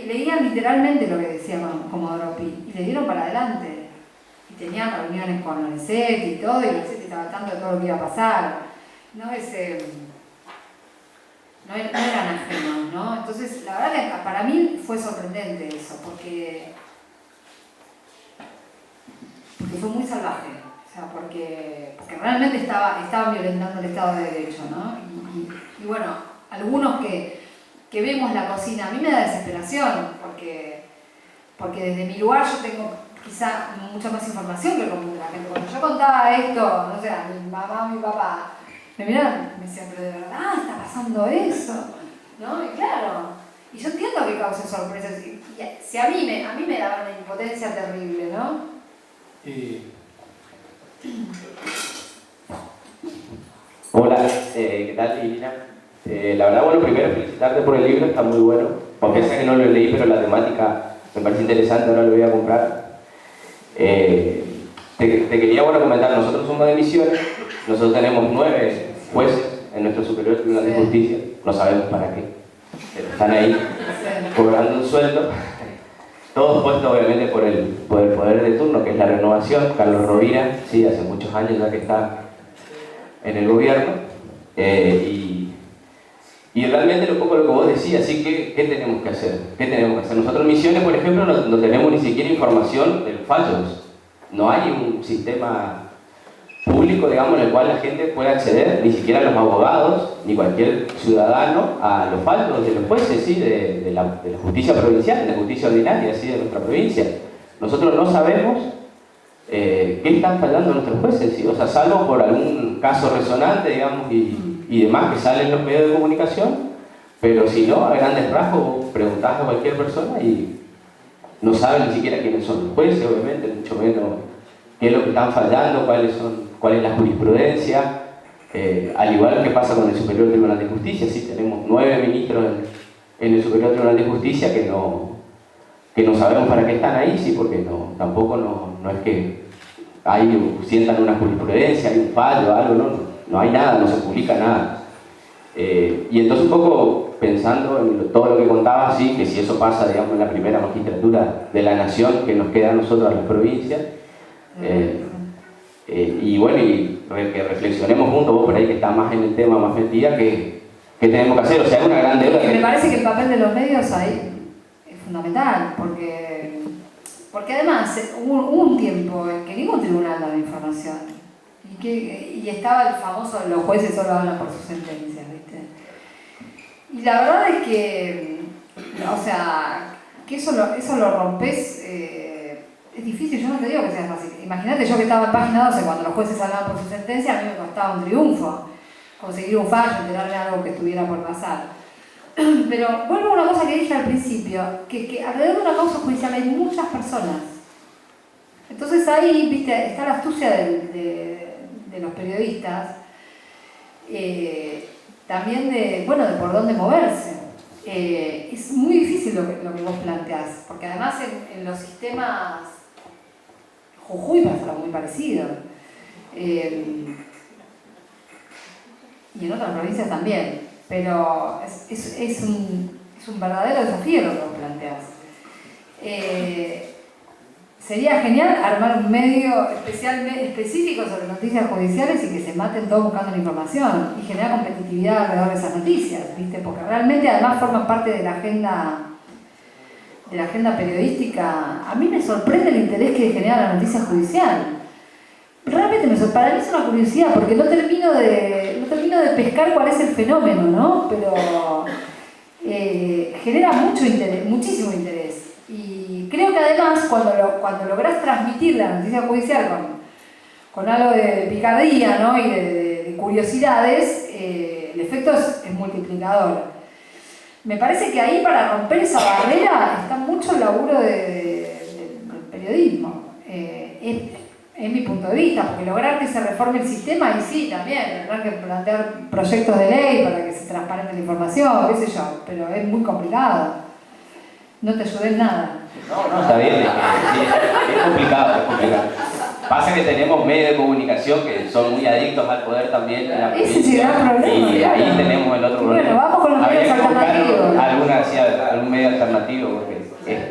Leían literalmente lo que decía Comodoro Pi y le dieron para adelante. Y tenían reuniones con Lorenzetti y todo, y Lorenzetti estaba al tanto de todo lo que iba a pasar. No eran ajenos, ¿no? Entonces, la verdad que para mí fue sorprendente eso, porque fue muy salvaje, o sea, porque realmente estaban violentando el Estado de Derecho, ¿no? Y bueno, algunos que vemos la cocina, a mí me da desesperación, porque desde mi lugar yo tengo quizá mucha más información que el común de la gente. Cuando yo contaba esto, no sé, a mi mamá, a mi papá, me miraban y me decían, pero de verdad está pasando eso, ¿no? Y claro, y yo entiendo que cause sorpresas, y si a mí me daba una impotencia terrible, ¿no? Hola, ¿qué tal, Irina? La verdad, bueno, primero felicitarte por el libro, está muy bueno. Aunque sé que no lo leí, pero la temática me parece interesante, ahora lo voy a comprar. Te quería comentar, nosotros somos de Misiones, nosotros tenemos 9 jueces en nuestro Superior Tribunal de Justicia, no sabemos para qué, pero están ahí cobrando un sueldo. Todos puestos obviamente por el poder de turno, que es la renovación. Carlos Rovira, sí, hace muchos años ya que está en el gobierno. Y realmente un poco lo que vos decías, ¿sí? ¿Qué tenemos que hacer? Nosotros en Misiones, por ejemplo, no tenemos ni siquiera información de los fallos. No hay un sistema público, digamos, en el cual la gente pueda acceder, ni siquiera los abogados, ni cualquier ciudadano, a los fallos de los jueces, ¿sí? de la justicia provincial, de la justicia ordinaria, ¿sí? de nuestra provincia. Nosotros no sabemos qué están fallando nuestros jueces, ¿sí? O sea, salvo por algún caso resonante, digamos, y demás que salen en los medios de comunicación, pero si no, a grandes rasgos, preguntás a cualquier persona y no saben ni siquiera quiénes son los jueces, obviamente, mucho menos qué es lo que están fallando, cuál es la jurisprudencia, al igual que pasa con el Superior Tribunal de Justicia. Sí, tenemos 9 ministros en el Superior Tribunal de Justicia que no sabemos para qué están ahí, sí, porque tampoco no es que sientan una jurisprudencia, hay un fallo, algo, no hay nada, no se publica nada. Y entonces un poco pensando en todo lo que contaba, sí, que si eso pasa, digamos, en la primera magistratura de la nación que nos queda a nosotros, a las provincias, y bueno, que reflexionemos juntos, vos por ahí que estás más en el tema, más metida, ¿qué tenemos que hacer? O sea, es una gran deuda. Me parece que el papel de los medios ahí es fundamental, porque Porque además hubo un tiempo en que ningún tribunal daba información. Y estaba el famoso, los jueces solo hablan por sus sentencias, ¿viste? Y la verdad es que, o sea, que eso lo rompes, es difícil, yo no te digo que sea fácil. Imagínate yo que estaba en página 12 cuando los jueces hablaban por su sentencia, a mí me costaba un triunfo conseguir un fallo, enterarme de algo que estuviera por pasar. Pero vuelvo a una cosa que dije al principio, que alrededor de una causa judicial hay muchas personas. Entonces ahí, viste, está la astucia de los periodistas, también de por dónde moverse. Es muy difícil lo que vos planteás, porque además en los sistemas Jujuy pasa algo muy parecido. Y en otras provincias también. Pero es un verdadero desafío lo que vos planteás. Sería genial armar un medio específico sobre noticias judiciales y que se maten todos buscando la información y generar competitividad alrededor de esas noticias, ¿viste? Porque realmente además forman parte de la agenda periodística. A mí me sorprende el interés que genera la noticia judicial. Realmente para mí es una curiosidad porque no termino de pescar cuál es el fenómeno, ¿no? Pero genera muchísimo interés. Y creo que además cuando lográs transmitir la noticia judicial con algo de picardía, ¿no? Y de curiosidades, el efecto es multiplicador. Me parece que ahí para romper esa barrera está mucho el laburo del periodismo. Es mi punto de vista, porque lograr que se reforme el sistema, y sí, también, tendrán que plantear proyectos de ley para que se transparente la información, qué sé yo, pero es muy complicado. No te ayudé en nada. No, está bien, es complicado. Pasa que tenemos medios de comunicación que son muy adictos al poder también en la provincia. Ese será el problema. Y ahí tenemos el otro problema. Bueno, vamos con los medios alternativos. Algún medio alternativo, porque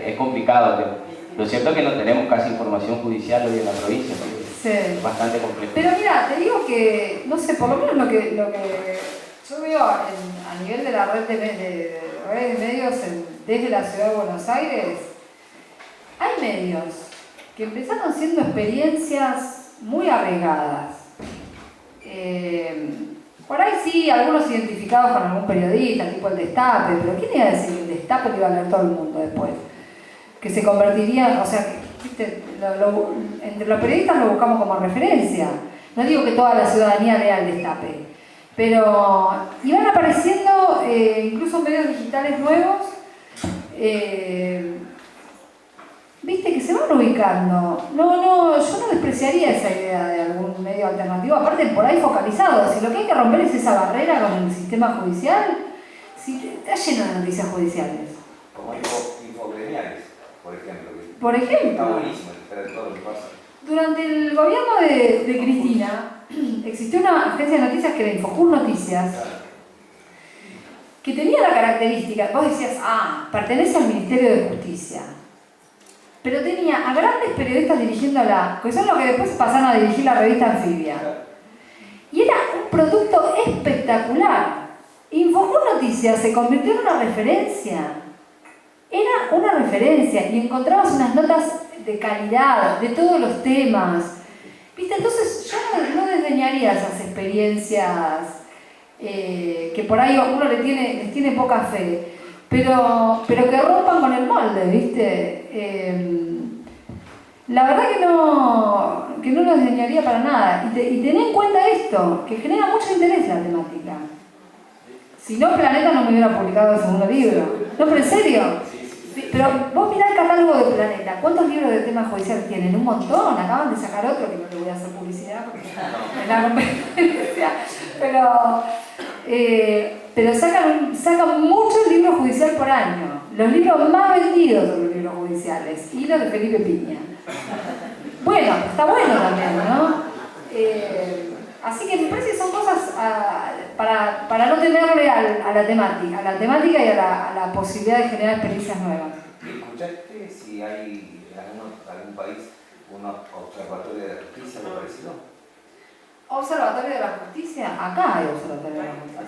es complicado. Lo cierto es que no tenemos casi información judicial hoy en la provincia, sí. Es bastante complejo. Pero mira, te digo que, no sé, por lo menos lo que yo veo a nivel de la red de redes de medios desde la ciudad de Buenos Aires, hay medios que empezaron siendo experiencias muy arriesgadas. Por ahí sí, algunos identificados con algún periodista, tipo el Destape, pero ¿quién iba a decir que el Destape lo iba a leer todo el mundo después? Que se convertiría, o sea, ¿viste? Entre los periodistas lo buscamos como referencia. No digo que toda la ciudadanía lea el Destape, pero iban apareciendo incluso medios digitales nuevos, viste, que se van ubicando. No, yo no despreciaría esa idea de algún medio alternativo, aparte por ahí focalizado. Si lo que hay que romper es esa barrera con el sistema judicial, si está lleno de noticias judiciales. Como infogremiales, por ejemplo. Por ejemplo. Está buenísimo todo lo que pasa. Durante el gobierno de Cristina existió una agencia de noticias que era Infojur Noticias, que tenía la característica, vos decías, pertenece al Ministerio de Justicia, pero tenía a grandes periodistas dirigiéndola, que son los que después pasaron a dirigir la revista Anfibia. Y era un producto espectacular. Infojur Noticias se convirtió en una referencia. Era una referencia y encontrabas unas notas de calidad, de todos los temas. ¿Viste? Entonces yo no desdeñaría esas experiencias que por ahí uno les tiene poca fe, pero que rompan con el molde, ¿viste? La verdad que no lo desdeñaría para nada. Y ten en cuenta esto, que genera mucho interés la temática. Si no, Planeta no me hubiera publicado el segundo libro. No, pero en serio. Pero vos mirá el catálogo de Planeta, ¿cuántos libros de temas judiciales tienen? Un montón, acaban de sacar otro que no le voy a hacer publicidad porque es la competencia. Pero sacan muchos libros judiciales por año. Los libros más vendidos son los libros judiciales y los de Felipe Piña. Bueno, está bueno también, ¿no? Así que me parece que son cosas para no tenerle a la temática y a la posibilidad de generar experiencias nuevas. ¿Escuchaste si hay en algún país un observatorio de la justicia o parecido? ¿Observatorio de la justicia? Acá hay observatorio de la justicia.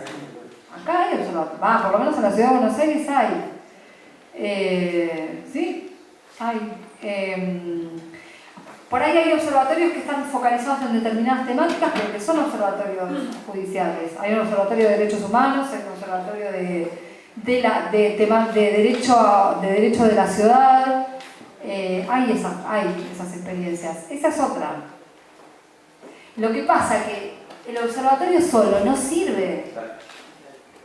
Acá hay observatorio. Por lo menos en la ciudad de Buenos Aires hay. ¿Sí? Hay. Por ahí hay observatorios que están focalizados en determinadas temáticas, pero que son observatorios judiciales. Hay un observatorio de derechos humanos, hay un observatorio de temas de derecho de la ciudad. Hay esas experiencias. Esa es otra. Lo que pasa es que el observatorio solo no sirve.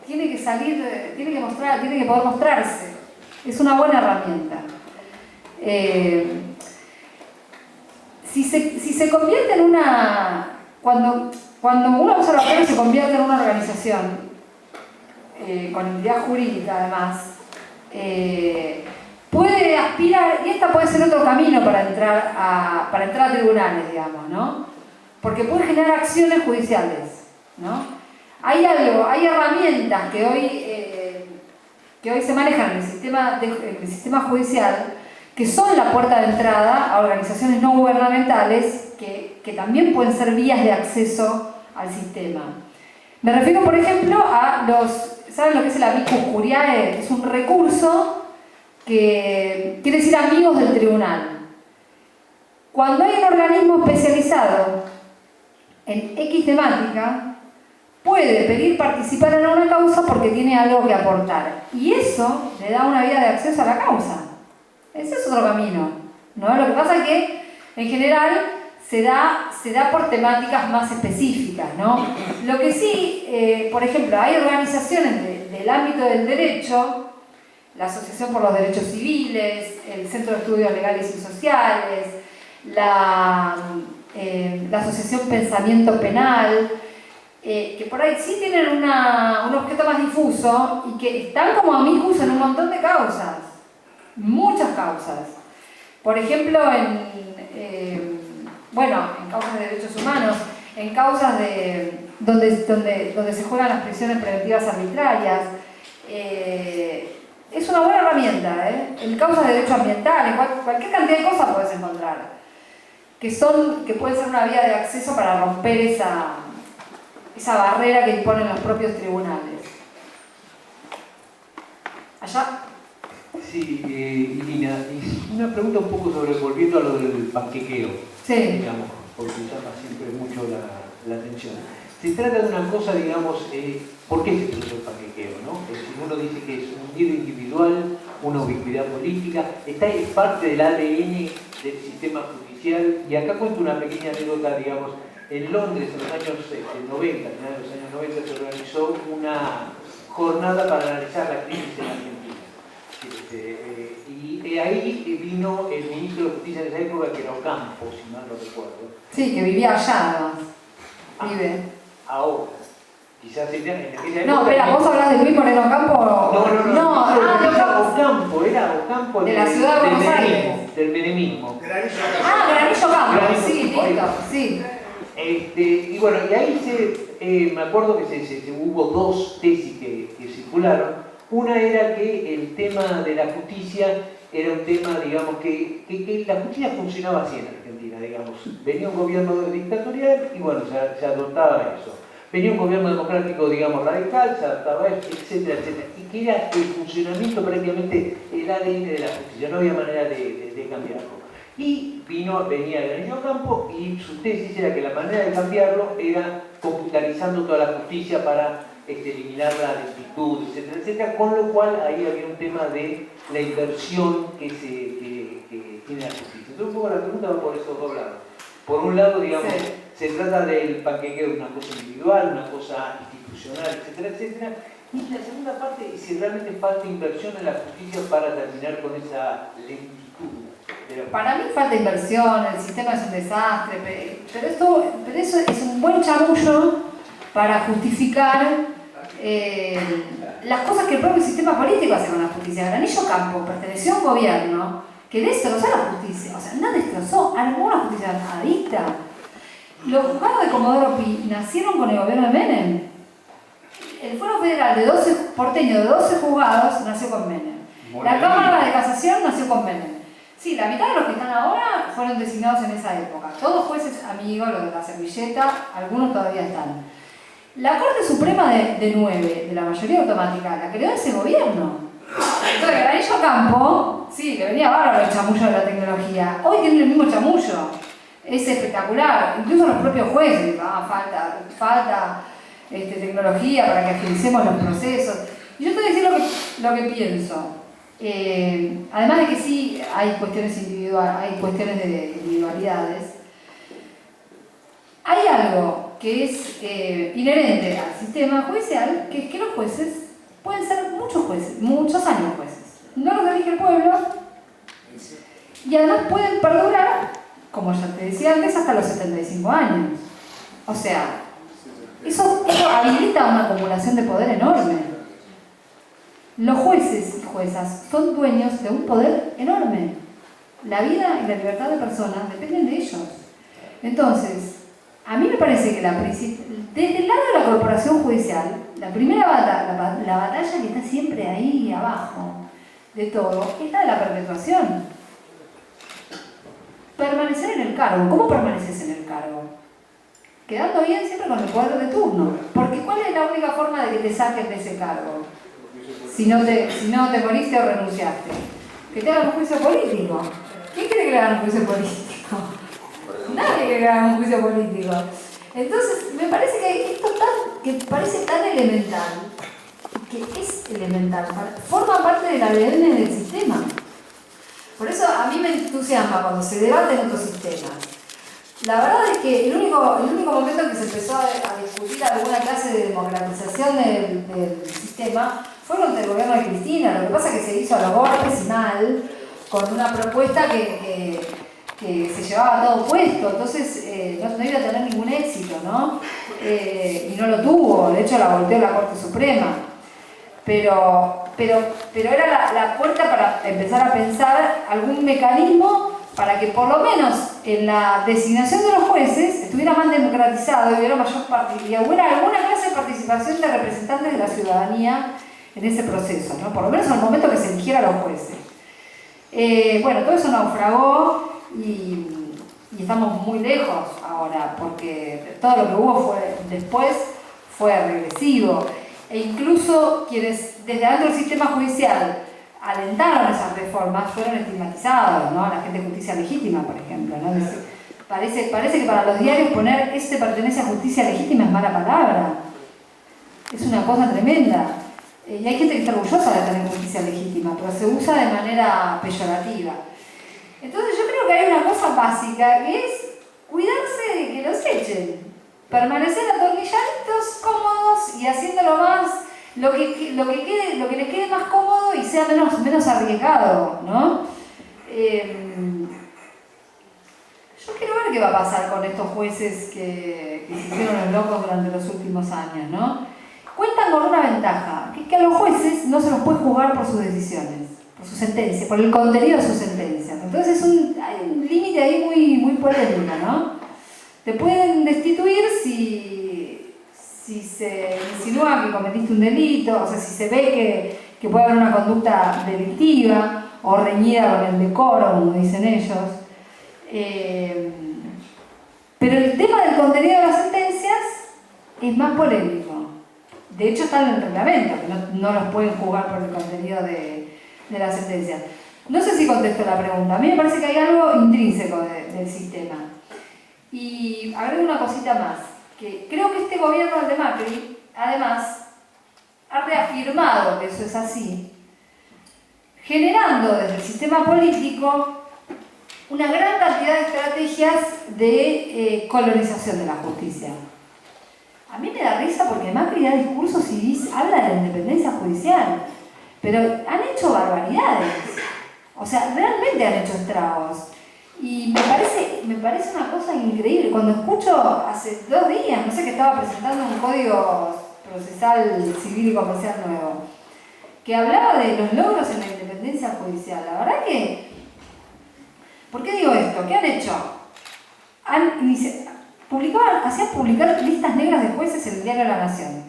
Tiene que salir, tiene que poder mostrarse. Es una buena herramienta. Si se convierte en una... Cuando un observatorio se convierte en una organización con entidad jurídica además, puede aspirar, y esta puede ser otro camino para entrar a tribunales, digamos, ¿no? Porque puede generar acciones judiciales, ¿no? Hay herramientas que hoy se manejan en el sistema judicial, que son la puerta de entrada a organizaciones no gubernamentales que también pueden ser vías de acceso al sistema. Me refiero, por ejemplo, a ¿saben lo que es el amicus curiae? Es un recurso que quiere decir amigos del tribunal. Cuando hay un organismo especializado en X temática, puede pedir participar en una causa porque tiene algo que aportar. Y eso le da una vía de acceso a la causa. Ese es otro camino, ¿no? Lo que pasa es que, en general, se da por temáticas más específicas, ¿no? Lo que sí, por ejemplo, hay organizaciones del ámbito del derecho, la Asociación por los Derechos Civiles, el Centro de Estudios Legales y Sociales, la Asociación Pensamiento Penal, que por ahí sí tienen un objeto más difuso y que están como amicus en un montón de causas. Muchas causas. Por ejemplo, en causas de derechos humanos, en causas donde se juegan las prisiones preventivas arbitrarias. Es una buena herramienta, en causas de derecho ambiental, en cualquier cantidad de cosas puedes encontrar, que pueden ser una vía de acceso para romper esa barrera que imponen los propios tribunales. Allá. Sí, Irina, y una pregunta un poco volviendo a lo del panquequeo, sí, digamos, porque llama siempre mucho la atención. Se trata de una cosa, digamos, ¿por qué se produce el panquequeo, no? Uno dice que es un giro individual, una ubicuidad política, es parte del ADN del sistema judicial, y acá cuento una pequeña anécdota, digamos, en Londres en los años 90, a finales de los años 90 se organizó una jornada para analizar la crisis en Argentina. Y ahí vino el ministro de Justicia de esa época, que era Ocampo, si mal no recuerdo. Sí, que vivía allá además. Vive. Ahora, quizás en aquella época... No, espera, ¿vos hablas de Luis Moreno Ocampo? Ocampo, era Ocampo de la ciudad de Buenos Aires. Del menemismo. Granillo Ocampo, sí, listo, sí. Y bueno, y ahí me acuerdo que hubo dos tesis que circularon. Una era que el tema de la justicia era un tema, digamos, que la justicia funcionaba así en Argentina, digamos. Venía un gobierno dictatorial y bueno, se adoptaba eso. Venía un gobierno democrático, digamos, radical, se adaptaba a eso, etcétera, etcétera. Y que era el funcionamiento prácticamente el ADN de la justicia, no había manera de cambiarlo. Y venía Granillo Ocampo y su tesis era que la manera de cambiarlo era computarizando toda la justicia para eliminar la lentitud, etcétera, etcétera, con lo cual ahí había un tema de la inversión que tiene la justicia. Entonces un poco la pregunta va por esos dos lados. Por un lado, digamos, sí, se trata del panquequeo de una cosa individual, una cosa institucional, etcétera, etcétera, y la segunda parte es si realmente falta inversión en la justicia para terminar con esa lentitud. Para mí falta inversión, el sistema es un desastre, pero eso es un buen chamullo para justificar las cosas que el propio sistema político hace con la justicia. Granillo Ocampo perteneció a un gobierno que destrozó la justicia, o sea, no destrozó, armó una justicia adicta. Los juzgados de Comodoro Pi nacieron con el gobierno de Menem. El Fuero Federal porteño de 12 juzgados nació con Menem. La Cámara de Casación nació con Menem. Sí, la mitad de los que están ahora fueron designados en esa época. Todos jueces amigos, los de la servilleta, algunos todavía están. La Corte Suprema de 9, de la mayoría automática, la creó ese gobierno. Entonces, Granillo Campo, sí, le venía bárbaro el chamullo de la tecnología. Hoy tiene el mismo chamullo. Es espectacular. Incluso los propios jueces, falta tecnología para que agilicemos los procesos. Y yo te voy a decir lo que pienso. Además de que sí hay cuestiones individuales, hay cuestiones de individualidades, hay algo que es inherente al sistema judicial, que es que los jueces pueden ser muchos jueces, muchos años jueces. No los elige el pueblo y además pueden perdurar, como ya te decía antes, hasta los 75 años. O sea, eso habilita una acumulación de poder enorme. Los jueces y juezas son dueños de un poder enorme. La vida y la libertad de personas dependen de ellos. Entonces, a mí me parece que desde el lado de la corporación judicial, la primera batalla que está siempre ahí abajo de todo, es la de la perpetuación. Permanecer en el cargo. ¿Cómo permaneces en el cargo? Quedando bien siempre con el poder de turno. Porque ¿cuál es la única forma de que te saquen de ese cargo? Si no te moriste o renunciaste. Que te hagan un juicio político. ¿Quién quiere que le hagan un juicio político? Nadie quiere que le hagan un juicio político. Entonces, me parece que esto que parece tan elemental, que es elemental, forma parte del ADN del sistema. Por eso a mí me entusiasma cuando se debate en otros sistemas. La verdad es que el único momento en que se empezó a discutir alguna clase de democratización del sistema fue durante el gobierno de Cristina. Lo que pasa es que se hizo a los golpes y mal, con una propuesta que se llevaba todo puesto, entonces no iba a tener ningún éxito, ¿no? Y no lo tuvo, de hecho la volteó la Corte Suprema. Pero era la puerta para empezar a pensar algún mecanismo para que por lo menos en la designación de los jueces estuviera más democratizado y hubiera alguna clase de participación de representantes de la ciudadanía en ese proceso, ¿no? Por lo menos en el momento que se eligiera a los jueces. Bueno, todo eso naufragó y estamos muy lejos ahora, porque todo lo que hubo después fue regresivo. E incluso quienes desde dentro del sistema judicial alentaron esas reformas fueron estigmatizados, ¿no? La gente de justicia legítima, por ejemplo, ¿no? Parece que para los diarios poner "este pertenece a justicia legítima" es mala palabra. Es una cosa tremenda. Y hay gente que está orgullosa de tener justicia legítima, pero se usa de manera peyorativa. Entonces yo creo que hay una cosa básica que es cuidarse de que los echen. Permanecer atornilladitos, cómodos y haciéndolo más, lo que les quede más cómodo y sea menos arriesgado, ¿no? Yo quiero ver qué va a pasar con estos jueces que se hicieron los locos durante los últimos años, ¿no? Cuentan con una ventaja, que es que a los jueces no se los puede juzgar por sus decisiones, por su sentencia, por el contenido de sus sentencias. Entonces hay un límite ahí muy polémico, ¿no? Te pueden destituir si se insinúa que cometiste un delito, o sea, si se ve que puede haber una conducta delictiva o reñida con el decoro, como dicen ellos. Pero el tema del contenido de las sentencias es más polémico. De hecho está en el reglamento, que no los pueden juzgar por el contenido de las sentencias. No sé si contesto la pregunta. A mí me parece que hay algo intrínseco del sistema. Y agrego una cosita más, que creo que este gobierno de Macri, además, ha reafirmado que eso es así, generando desde el sistema político una gran cantidad de estrategias de colonización de la justicia. A mí me da risa porque Macri da discursos y habla de la independencia judicial, pero han hecho barbaridades, o sea, realmente han hecho estragos. Y me parece una cosa increíble. Cuando escucho hace 2 días, no sé, que estaba presentando un código procesal civil y comercial nuevo, que hablaba de los logros en la independencia judicial. La verdad que... ¿Por qué digo esto? ¿Qué han hecho? Hacían publicar listas negras de jueces en el diario La Nación.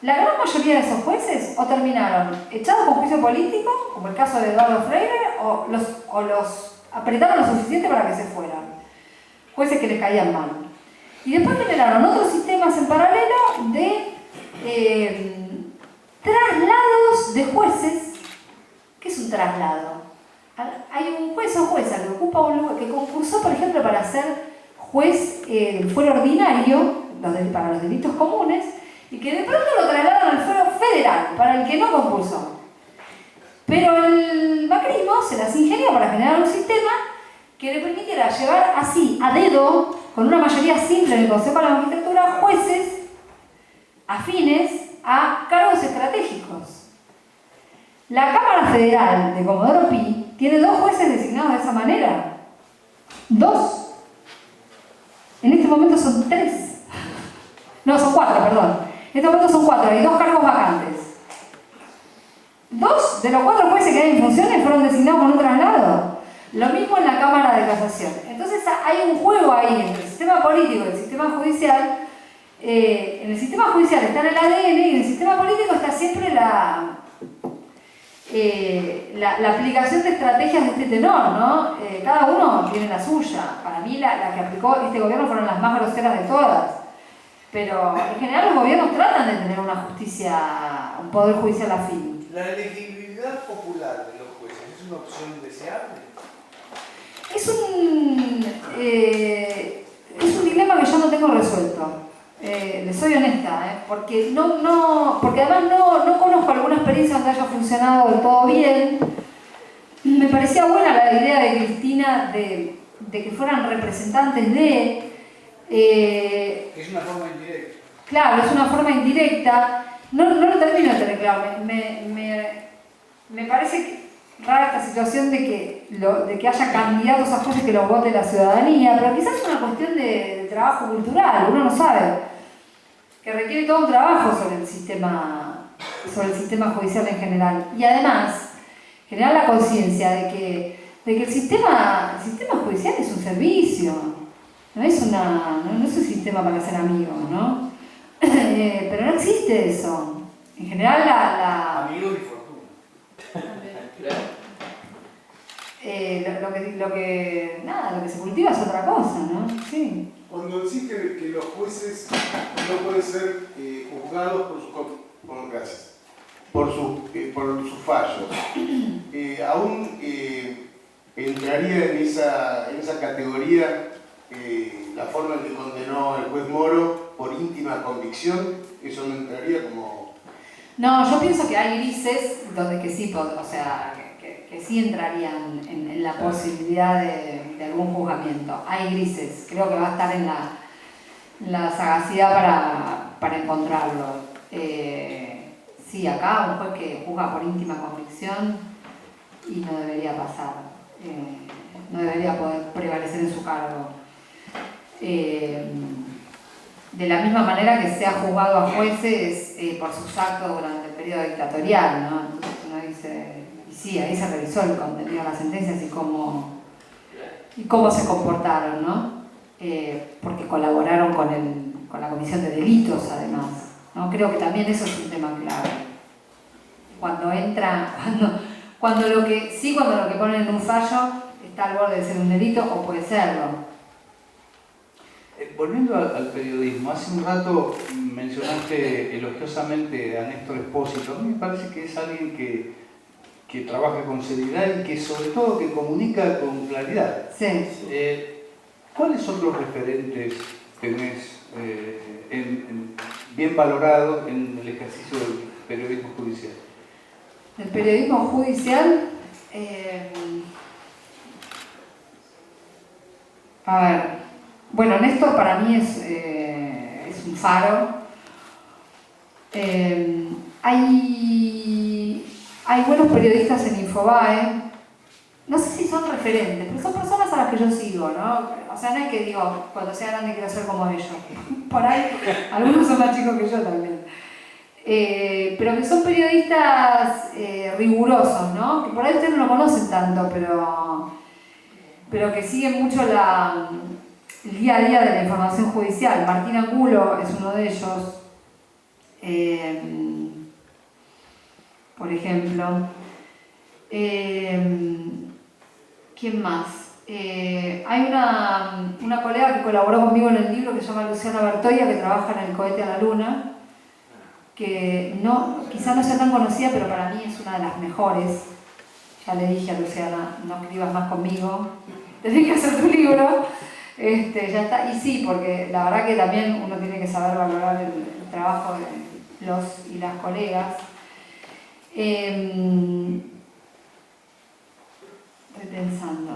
La gran mayoría de esos jueces o terminaron echados con juicio político, como el caso de Eduardo Freire, o los apretaron lo suficiente para que se fueran. Jueces que les caían mal. Y después generaron otros sistemas en paralelo de traslados de jueces ¿Qué es un traslado? Hay un juez o jueza que ocupa un lugar, que concursó, por ejemplo, para ser juez del fuero ordinario, para los delitos comunes, y que de pronto lo trasladaron al fuero federal, para el que no concursó. Pero el macrismo se las ingenió para generar un sistema que le permitiera llevar así, a dedo, con una mayoría simple en el Consejo de la Magistratura, jueces afines a cargos estratégicos. La Cámara Federal de Comodoro Pi tiene 2 jueces designados de esa manera. 2. En este momento son 3. No, son 4, perdón. En este momento son 4, hay 2 cargos vacantes. 2 de los 4 jueces que hay en funciones fueron designados con un traslado. Lo mismo en la Cámara de Casación. Entonces hay un juego ahí entre el sistema político y el sistema judicial. En el sistema judicial está en el ADN y en el sistema político está siempre la aplicación de estrategias de este tenor, ¿no? Cada uno tiene la suya. Para mí la que aplicó este gobierno fueron las más groseras de todas. Pero en general los gobiernos tratan de tener una justicia, un poder judicial afín. ¿La elegibilidad popular de los jueces es una opción deseable? Es un dilema que yo no tengo resuelto. Les soy honesta, porque además no conozco alguna experiencia donde haya funcionado del todo bien. Me parecía buena la idea de Cristina de que fueran representantes de... Es una forma indirecta. Claro, es una forma indirecta. No lo termino de tener claro. Me parece rara esta situación de que haya candidatos a jueces que los vote la ciudadanía, pero quizás es una cuestión de trabajo cultural, uno no sabe, que requiere todo un trabajo sobre el sistema judicial en general. Y además, generar la conciencia de que el sistema judicial es un servicio, no es un sistema para ser amigos, ¿no? Pero no existe eso. En general Amigos y fortuna. Lo que se cultiva es otra cosa, ¿no? Sí. Cuando decís que los jueces no pueden ser juzgados por sus fallos, aún entraría en esa categoría la forma en que condenó el juez Moro por íntima convicción. Eso no entraría como... No, yo pienso que hay grises donde que sí, o sea, que sí entrarían en la posibilidad de algún juzgamiento. Hay grises, creo que va a estar en la sagacidad para encontrarlo. Sí, acá un juez que juzga por íntima convicción y no debería pasar, no debería poder prevalecer en su cargo. De la misma manera que se ha juzgado a jueces por sus actos durante el periodo dictatorial, ¿no? Entonces uno dice, y sí, ahí se revisó el contenido de las sentencias y cómo se comportaron, ¿no? Porque colaboraron con la comisión de delitos, además, ¿no? Creo que también eso es un tema clave. Cuando lo que ponen en un fallo está al borde de ser un delito o puede serlo. Volviendo al periodismo, hace un rato mencionaste elogiosamente a Néstor Espósito. A mí me parece que es alguien que trabaja con seriedad y que sobre todo que comunica con claridad. Sí. ¿Cuáles otros referentes tenés bien valorados en el ejercicio del periodismo judicial? El periodismo judicial, a ver, bueno, Néstor para mí es un faro. Hay buenos periodistas en Infobae, no sé si son referentes, pero son personas a las que yo sigo, ¿no? O sea, no es que digo, cuando sea grande quiero ser como ellos. Por ahí, algunos son más chicos que yo también. Pero que son periodistas rigurosos, ¿no? Que por ahí ustedes no lo conocen tanto, pero que siguen mucho el día a día de la información judicial. Martín Angulo es uno de ellos, por ejemplo. ¿Quién más? Hay una colega que colaboró conmigo en el libro que se llama Luciana Bertoia, que trabaja en el Cohete a la Luna, que quizá no sea tan conocida, pero para mí es una de las mejores. ya le dije a Luciana, no escribas más conmigo, tenés que hacer tu libro. Ya está. Y sí, porque la verdad que también uno tiene que saber valorar el trabajo de los y las colegas. Estoy pensando.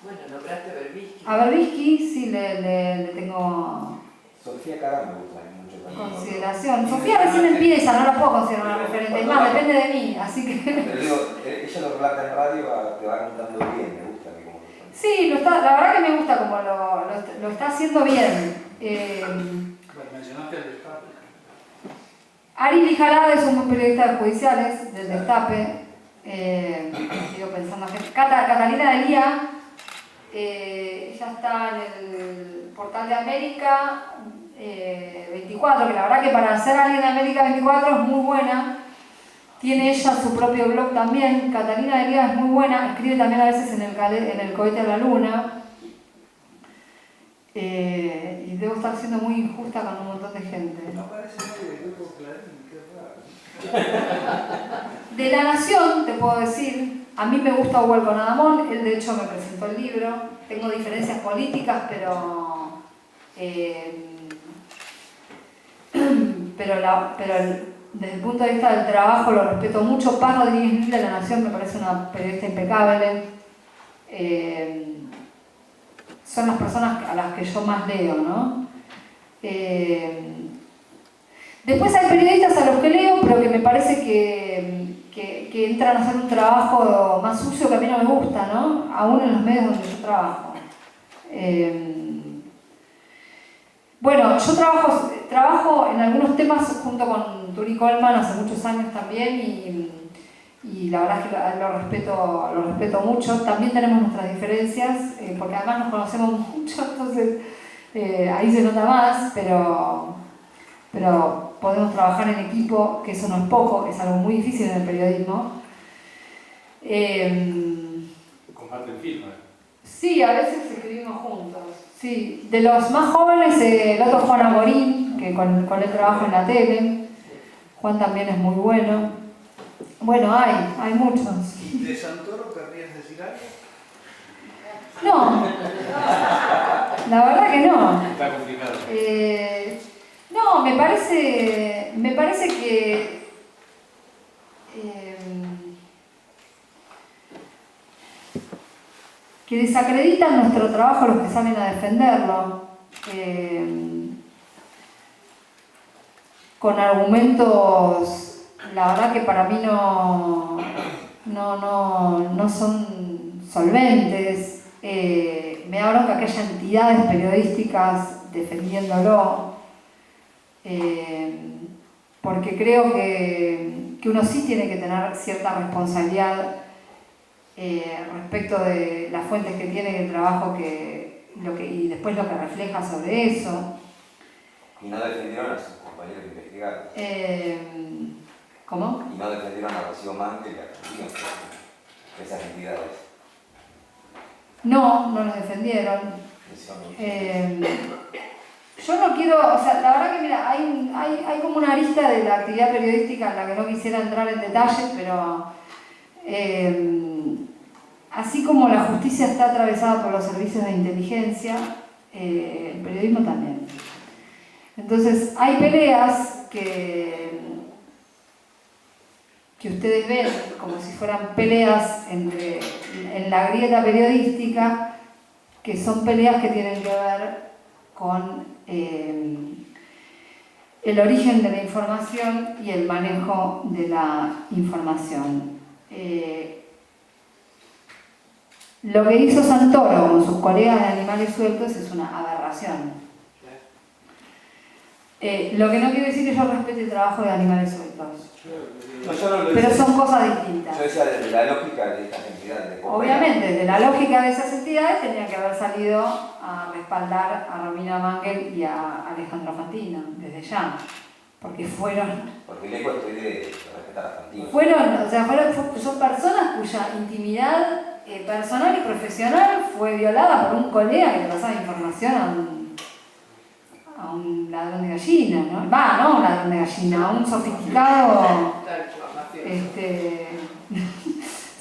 Bueno, nombraste a Berbisky. A Berbisky sí le tengo Sofía Carán me gusta mucho también. consideración. Sofía recién empieza, no la puedo considerar una referente. Es más, depende de mí, así que... Pero digo, ella lo relata en radio, te va contando bien, me gusta. Sí, la verdad que me gusta como lo está haciendo bien. Mencionaste el Destape. Ari Lijarada es un periodista de judiciales del Destape. Sigo pensando que Catalina Delía, ella está en el portal de América 24, que la verdad que para ser alguien de América 24 es muy buena. Tiene ella su propio blog también. Catalina Delía es muy buena, escribe también a veces en el cohete a la luna. Y debo estar siendo muy injusta con un montón de gente. No parece nadie del grupo Clarín, qué raro. De La Nación, te puedo decir, a mí me gusta Hugo Alconadamón, él de hecho me presentó el libro. Tengo diferencias políticas, pero desde el punto de vista del trabajo lo respeto mucho. Paz Rodríguez de La Nación me parece una periodista impecable. Son las personas a las que yo más leo, ¿no? Después hay periodistas a los que leo, pero que me parece que entran a hacer un trabajo más sucio que a mí no me gusta, ¿no? Aún en los medios donde yo trabajo. Bueno, yo trabajo en algunos temas junto con Turi Coleman hace muchos años también y la verdad es que lo respeto mucho. También tenemos nuestras diferencias, porque además nos conocemos mucho, entonces ahí se nota más, pero podemos trabajar en equipo, que eso no es poco, es algo muy difícil en el periodismo. Comparten firma. Sí, a veces escribimos juntos. Sí, de los más jóvenes, el otro Juan Amorín, que con él trabajo en la tele. Juan también es muy bueno. Bueno, hay muchos. ¿De Santoro querrías decir algo? No, la verdad que no. Está complicado. No, me parece que desacreditan nuestro trabajo los que salen a defenderlo, con argumentos, la verdad que para mí no son solventes. Me da bronca que haya entidades periodísticas defendiéndolo, porque creo que uno sí tiene que tener cierta responsabilidad respecto de las fuentes que tiene y el trabajo y después lo que refleja sobre eso. Y no defendieron a sus compañeros investigados. ¿Cómo? Y no defendieron a Rocío Manque y a Argentina, esas entidades. No los defendieron. Yo no quiero, o sea, la verdad que mira, hay como una arista de la actividad periodística en la que no quisiera entrar en detalles, pero así como la justicia está atravesada por los servicios de inteligencia, el periodismo también. Entonces, hay peleas que ustedes ven como si fueran peleas en la grieta periodística, que son peleas que tienen que ver con el origen de la información y el manejo de la información. Lo que hizo Santoro con sus colegas de Animales Sueltos es una aberración. Lo que no quiere decir que yo respete el trabajo de Animales Sueltos. No, yo no lo Pero decía. son cosas distintas. Yo decía desde la lógica de estas entidades. Obviamente, de la lógica de esas entidades tenía que haber salido a respaldar a Romina Mangel y a Alejandro Fantino, desde ya. Porque Porque le cuento de respetar a Fantino. son personas cuya intimidad personal y profesional fue violada por un colega que le pasaba información a un ladrón de gallina, ¿no? No un ladrón de gallina, a un sofisticado,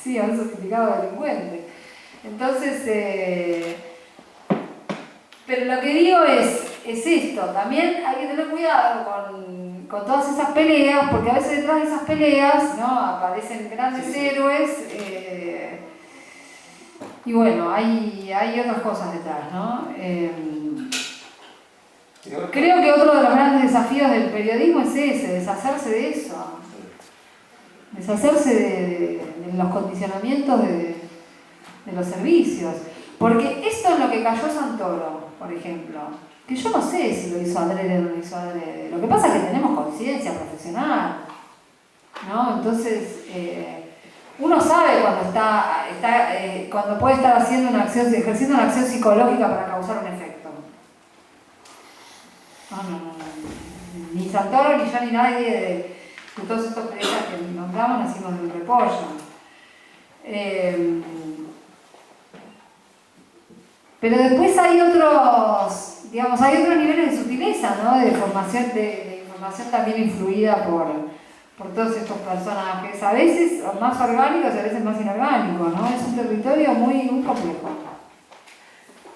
sí, sí, a un sofisticado delincuente. Entonces, pero lo que digo es esto, también hay que tener cuidado con todas esas peleas, porque a veces detrás de esas peleas, ¿no?, aparecen grandes héroes, y bueno, hay otras cosas detrás, ¿no? Creo que otro de los grandes desafíos del periodismo es ese, deshacerse de eso, deshacerse de los condicionamientos de los servicios. Porque esto es lo que cayó Santoro, por ejemplo, que yo no sé si lo hizo adrede o no lo hizo adrede. Lo que pasa es que tenemos conciencia profesional, ¿no? Entonces, uno sabe cuando puede estar haciendo una acción, ejerciendo una acción psicológica para causar un efecto. No. Ni Santoro, ni yo, ni nadie de todos estos periodistas que nombramos nacimos de un repollo. Pero después hay otros, digamos, hay otros niveles de sutileza, ¿no? De información también influida por todos estos personajes, a veces más orgánicos y a veces más inorgánicos, ¿no? Es un territorio muy complejo.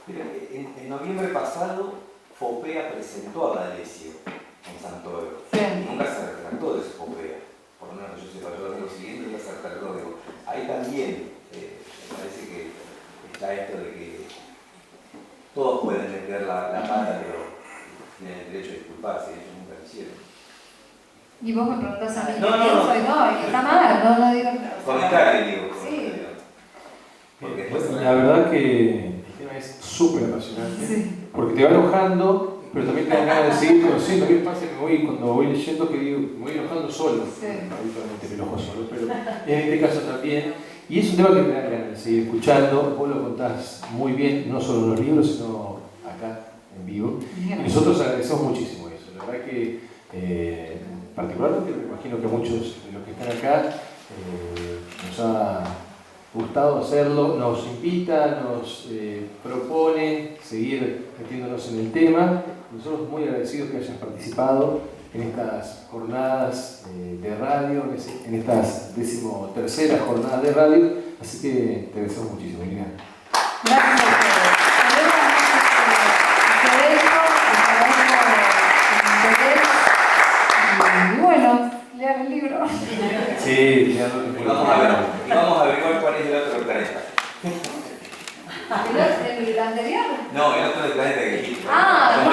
Mira, en noviembre pasado, FOPEA presentó a D'Alessio en Santoro. Sí. Nunca se retractó de su FOPEA. Por lo menos yo sepa, yo lo siguiente, nunca se retractó. Digo, ahí también me parece que está esto de que todos pueden meter la pata, pero tienen el derecho a disculparse, ellos nunca lo hicieron. Y vos me preguntás a mí, No, está mal, no digo. Comentario, digo. Sí. Porque después, la verdad que el tema es súper apasionante, sí, porque te va enojando, pero también te dan ganas de seguir conociendo. A mí me pasa que cuando voy leyendo, que digo, me voy enojando solo, sí, habitualmente me enojo solo, pero en este caso también. Y es un tema que te da ganas de seguir escuchando. Vos lo contás muy bien, no solo en los libros, sino acá en vivo. Y nosotros agradecemos muchísimo eso. La verdad que, particularmente, me imagino que muchos de los que están acá nos ha gustado hacerlo, nos invita, nos propone seguir metiéndonos en el tema. Nosotros muy agradecidos que hayan participado en estas jornadas de radio, en estas 13ª jornadas de radio, así que te agradecemos muchísimo, Liliana. Gracias a ustedes. Y bueno, lean el libro. Sí, leanlo. Vamos a averiguar cuál es el otro planeta. ¿El anterior? No, el otro del planeta que dijiste. Ah,